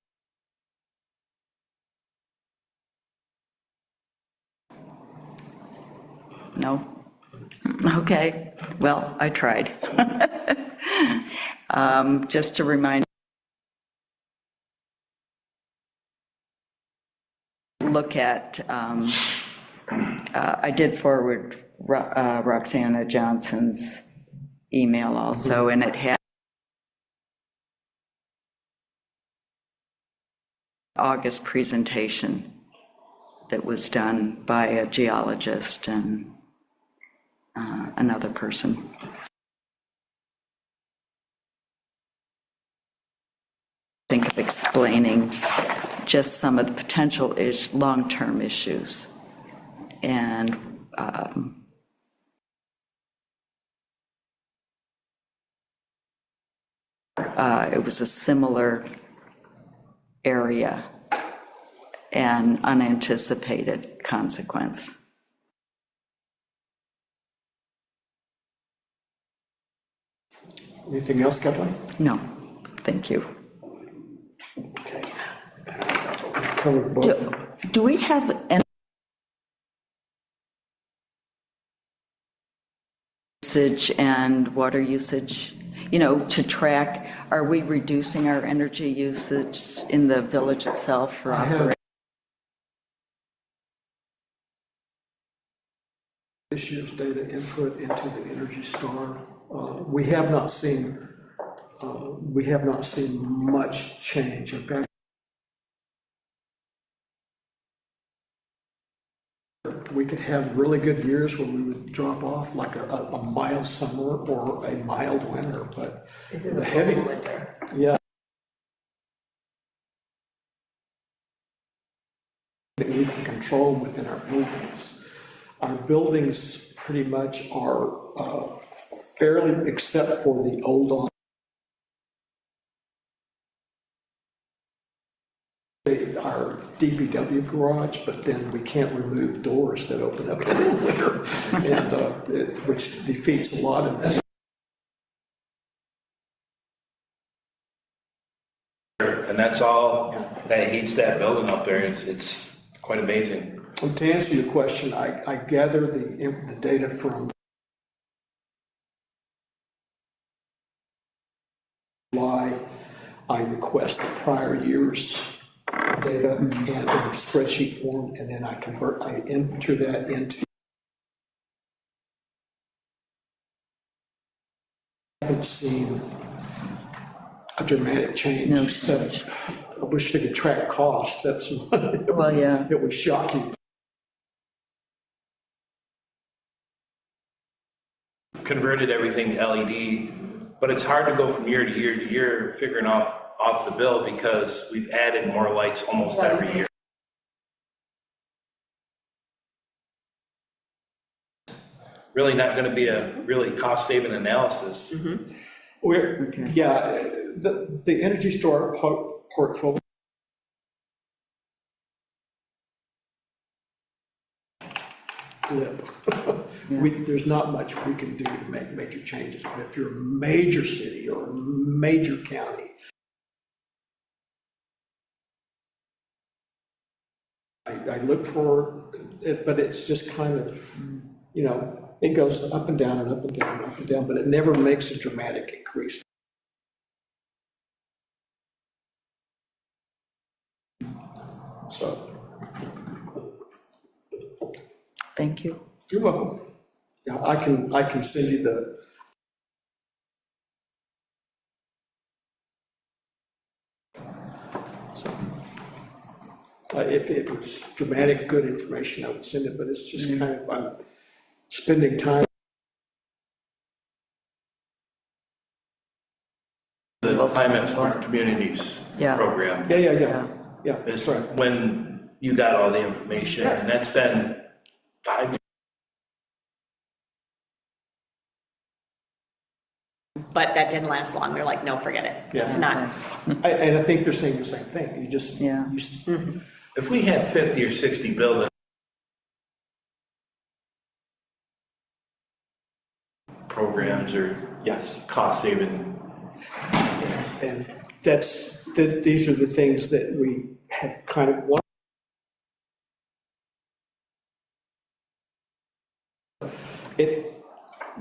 no. Okay, well, I tried. Just to remind, look at, I did forward Roxana Johnson's email also, and it had August presentation that was done by a geologist and another person. Think of explaining just some of the potential long-term issues. And it was a similar area and unanticipated consequence. Anything else, Kathleen? No, thank you. Okay. Covered both. Do we have any usage and water usage, to track, are we reducing our energy usage in the village itself for operating? This year's data input into the Energy Star, we have not seen much change. In fact, we could have really good years where we would drop off like a mild summer or a mild winter, but This is the a heavy cold winter. Yeah. That we can control within our buildings. Our buildings pretty much are fairly, except for the old our DPW garage, but then we can't remove doors that open up in the winter, and which defeats a lot of this. And that's all that heats that building up there. It's quite amazing. To answer your question, I gather the data from why I request the prior year's data and in a spreadsheet form, and then I enter that into. I haven't seen a dramatic change. No Except I wish they could track costs. That's Well, yeah. It would shock you. Converted everything to LED, but it's hard to go from year to year to year figuring off the bill because we've added more lights almost every year. Really not going to be a really cost-saving analysis. Yeah, the Energy Star portfolio. There's not much we can do to make major changes, but if you're a major city or a major county, I look for it, but it's just kind of, it goes up and down and up and down and up and down, but it never makes a dramatic increase. So. Thank you. You're welcome. Yeah, I can send you the. So, if it was dramatic, good information, I would send it, but it's just kind of, I'm spending time. The Climate Smart Communities program. Yeah. Is when you got all the information, and that's been 5 years. But that didn't last long. They're like, no, forget it. It's not. And I think they're saying the same thing. You just, If we had 50 or 60 buildings, programs or cost saving. And these are the things that we have kind of wanted.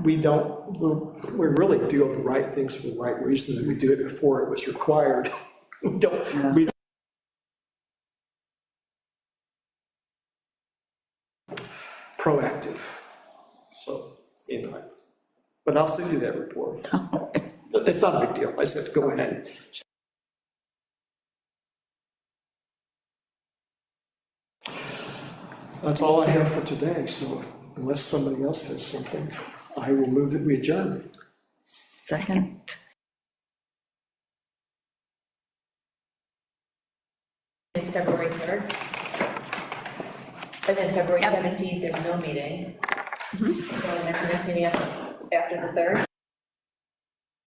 We really do the right things for the right reason, and we do it before it was required. We proactive. So, anyway, but I'll send you that report. It's not a big deal. I just have to go in and. That's all I have for today, so unless somebody else has something, I will move that we adjourn. Second. It's February 3rd. And then February 17th, there's no meeting. So next meeting after the 3rd.